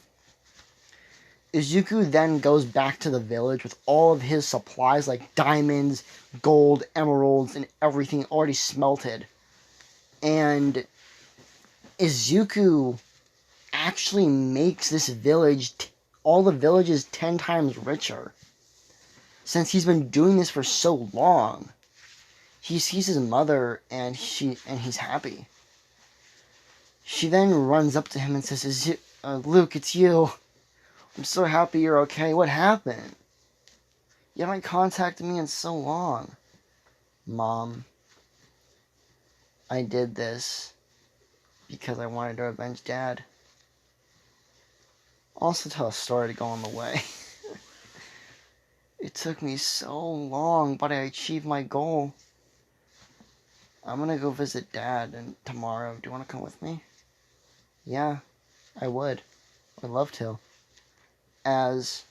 Izuku then goes back to the village with all of his supplies like diamonds, gold, emeralds, and everything already smelted. And Izuku actually makes this village, all the villages 10 times richer. Since he's been doing this for so long, he sees his mother and he's happy. She then runs up to him and says, Luke, it's you. I'm so happy you're okay. What happened? You haven't contacted me in so long. Mom, I did this because I wanted to avenge Dad. Also tell a story to go on the way. It took me so long, but I achieved my goal. I'm gonna go visit Dad tomorrow. Do you want to come with me? Yeah, I would. I'd love to. As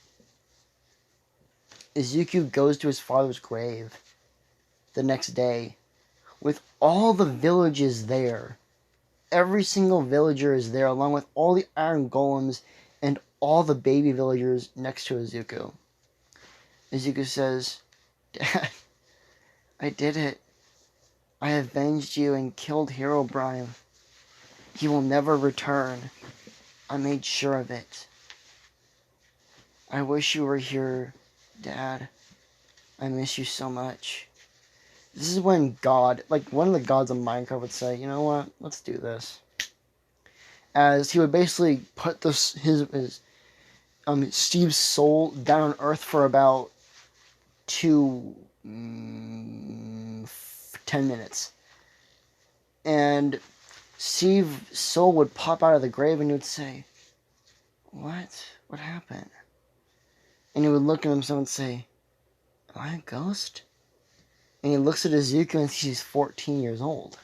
Izuku goes to his father's grave the next day, with all the villages there. Every single villager is there, along with all the iron golems and all the baby villagers next to Izuku. Izuku says, Dad, I did it. I avenged you and killed Herobrine. He will never return. I made sure of it. I wish you were here, Dad. I miss you so much. This is when God, like one of the gods of Minecraft would say, you know what, let's do this. As he would basically put Steve's soul down on Earth for about 10 minutes. And Steve's soul would pop out of the grave and he would say, What? What happened? And he would look at himself and say, Am I a ghost? And he looks at Izuku and he's 14 years old.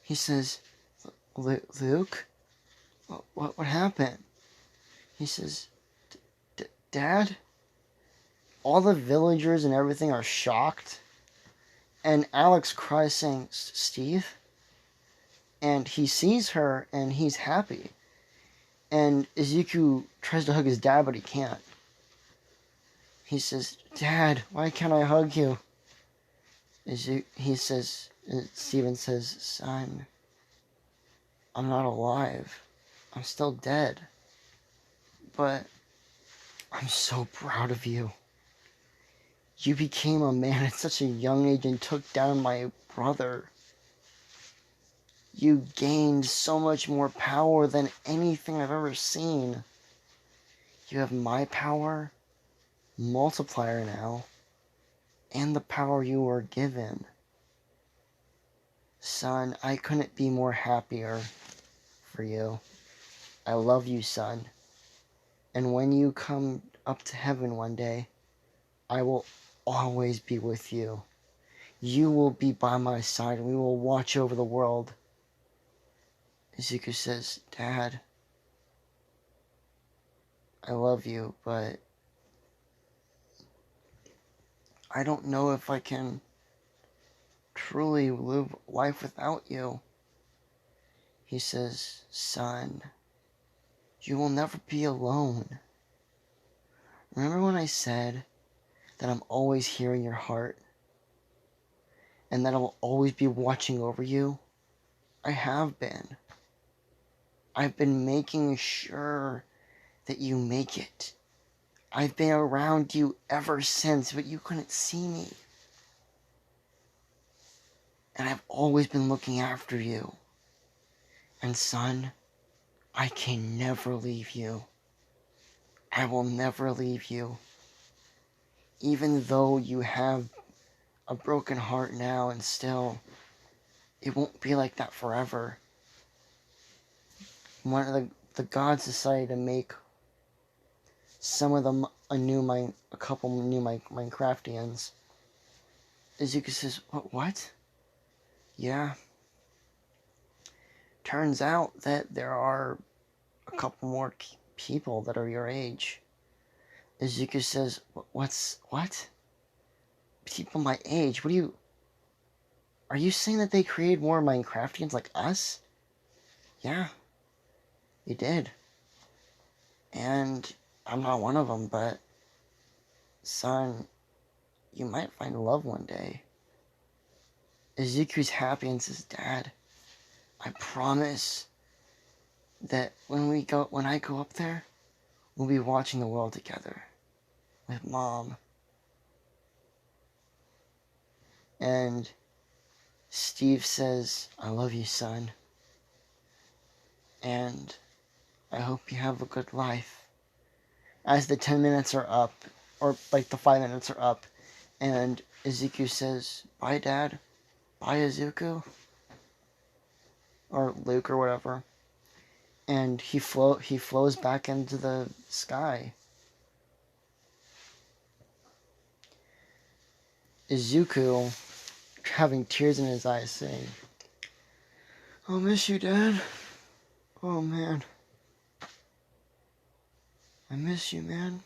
He says, Luke? What happened? He says, Dad? All the villagers and everything are shocked. And Alex cries saying, Steve? And he sees her and he's happy. And Izuku tries to hug his dad, but he can't. He says, Dad, why can't I hug you? Steven says, Son, I'm not alive. I'm still dead. But I'm so proud of you. You became a man at such a young age and took down my brother. You gained so much more power than anything I've ever seen. You have my power, multiplier now, and the power you were given. Son, I couldn't be more happier for you. I love you, son. And when you come up to heaven one day, I will always be with you. You will be by my side and we will watch over the world. Izuku says, Dad, I love you, but I don't know if I can truly live life without you. He says, Son, you will never be alone. Remember when I said that I'm always here in your heart and that I will always be watching over you? I have been. I've been making sure that you make it. I've been around you ever since, but you couldn't see me. And I've always been looking after you. And son, I can never leave you. I will never leave you. Even though you have a broken heart now, and still, it won't be like that forever. One of the gods decided to make some of them a couple new Minecraftians. Izuku says, what? Yeah. Turns out that there are a couple more people that are your age. Izuku says, what? People my age? Are you saying that they created more Minecraftians like us? Yeah, you did. And I'm not one of them, but son, you might find love one day. Izuku's happy and says, Dad, I promise that when I go up there, we'll be watching the world together with Mom. And Steve says, I love you, son. And I hope you have a good life. As the 10 minutes are up, or like the 5 minutes are up, and Izuku says, bye, Dad. Bye, Izuku. Or Luke, or whatever. And he flows back into the sky. Izuku, having tears in his eyes, saying, I'll miss you, Dad. Oh, man. I miss you, man.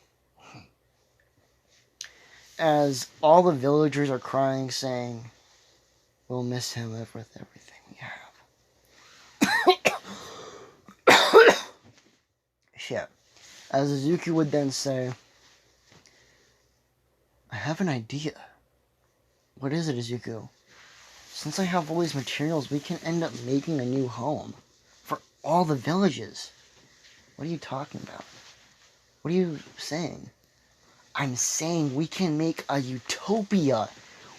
As all the villagers are crying, saying, we'll miss him with everything we have. Shit. As Izuku would then say, I have an idea. What is it, Izuku? Since I have all these materials, we can end up making a new home for all the villages. What are you talking about? What are you saying? I'm saying we can make a utopia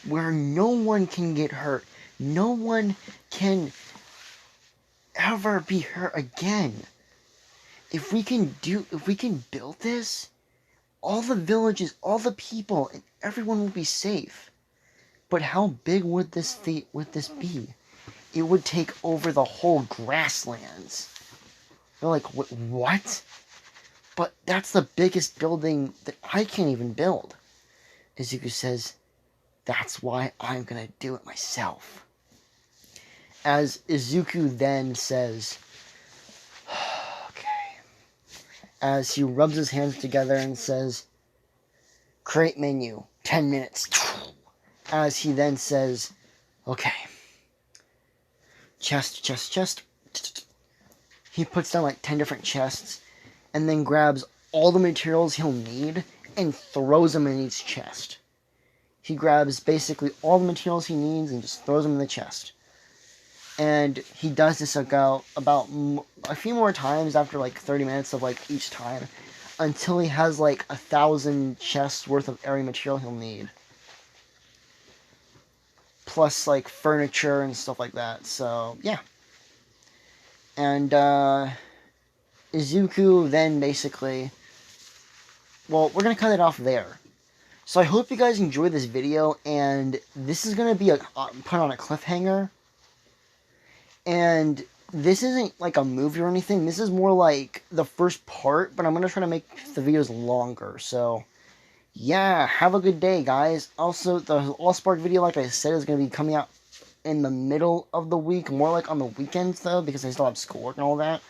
where no one can get hurt. No one can ever be hurt again. If we can build this, all the villages, all the people, and everyone will be safe. But how big would this be? It would take over the whole grasslands. They're like, what? But that's the biggest building that I can't even build. Izuku says, that's why I'm gonna do it myself. As Izuku then says, okay. As he rubs his hands together and says, create menu, 10 minutes. As he then says, okay. Chest. He puts down like 10 different chests and then grabs all the materials he'll need and throws them in each chest. He grabs basically all the materials he needs and just throws them in the chest. And he does this about a few more times after like 30 minutes of like each time, until he has like 1,000 chests worth of every material he'll need. Plus like furniture and stuff like that. So yeah. And Izuku then basically, well, we're going to cut it off there. So I hope you guys enjoyed this video, and this is going to be put on a cliffhanger. And this isn't like a movie or anything. This is more like the first part, but I'm going to try to make the videos longer. So yeah, have a good day, guys. Also, the Allspark video, like I said, is going to be coming out in the middle of the week, more like on the weekends though, because I still have schoolwork and all that.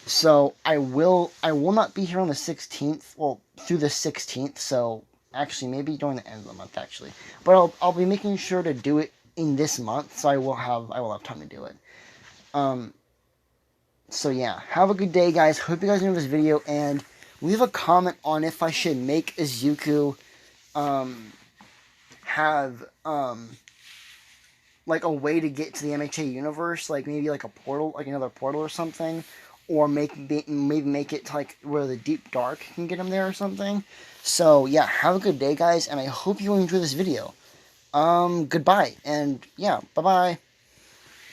So I will not be here on the 16th, well, through the 16th, so actually maybe during the end of the month actually. But I'll be making sure to do it in this month, so I will have time to do it. So yeah, have a good day, guys. Hope you guys enjoyed this video, and leave a comment on if I should make Izuku have like a way to get to the MHA universe, like maybe like a portal, like another portal or something, or maybe make it to like where the Deep Dark can get him there or something. So yeah, have a good day, guys, and I hope you enjoy this video. Goodbye, and yeah, bye-bye.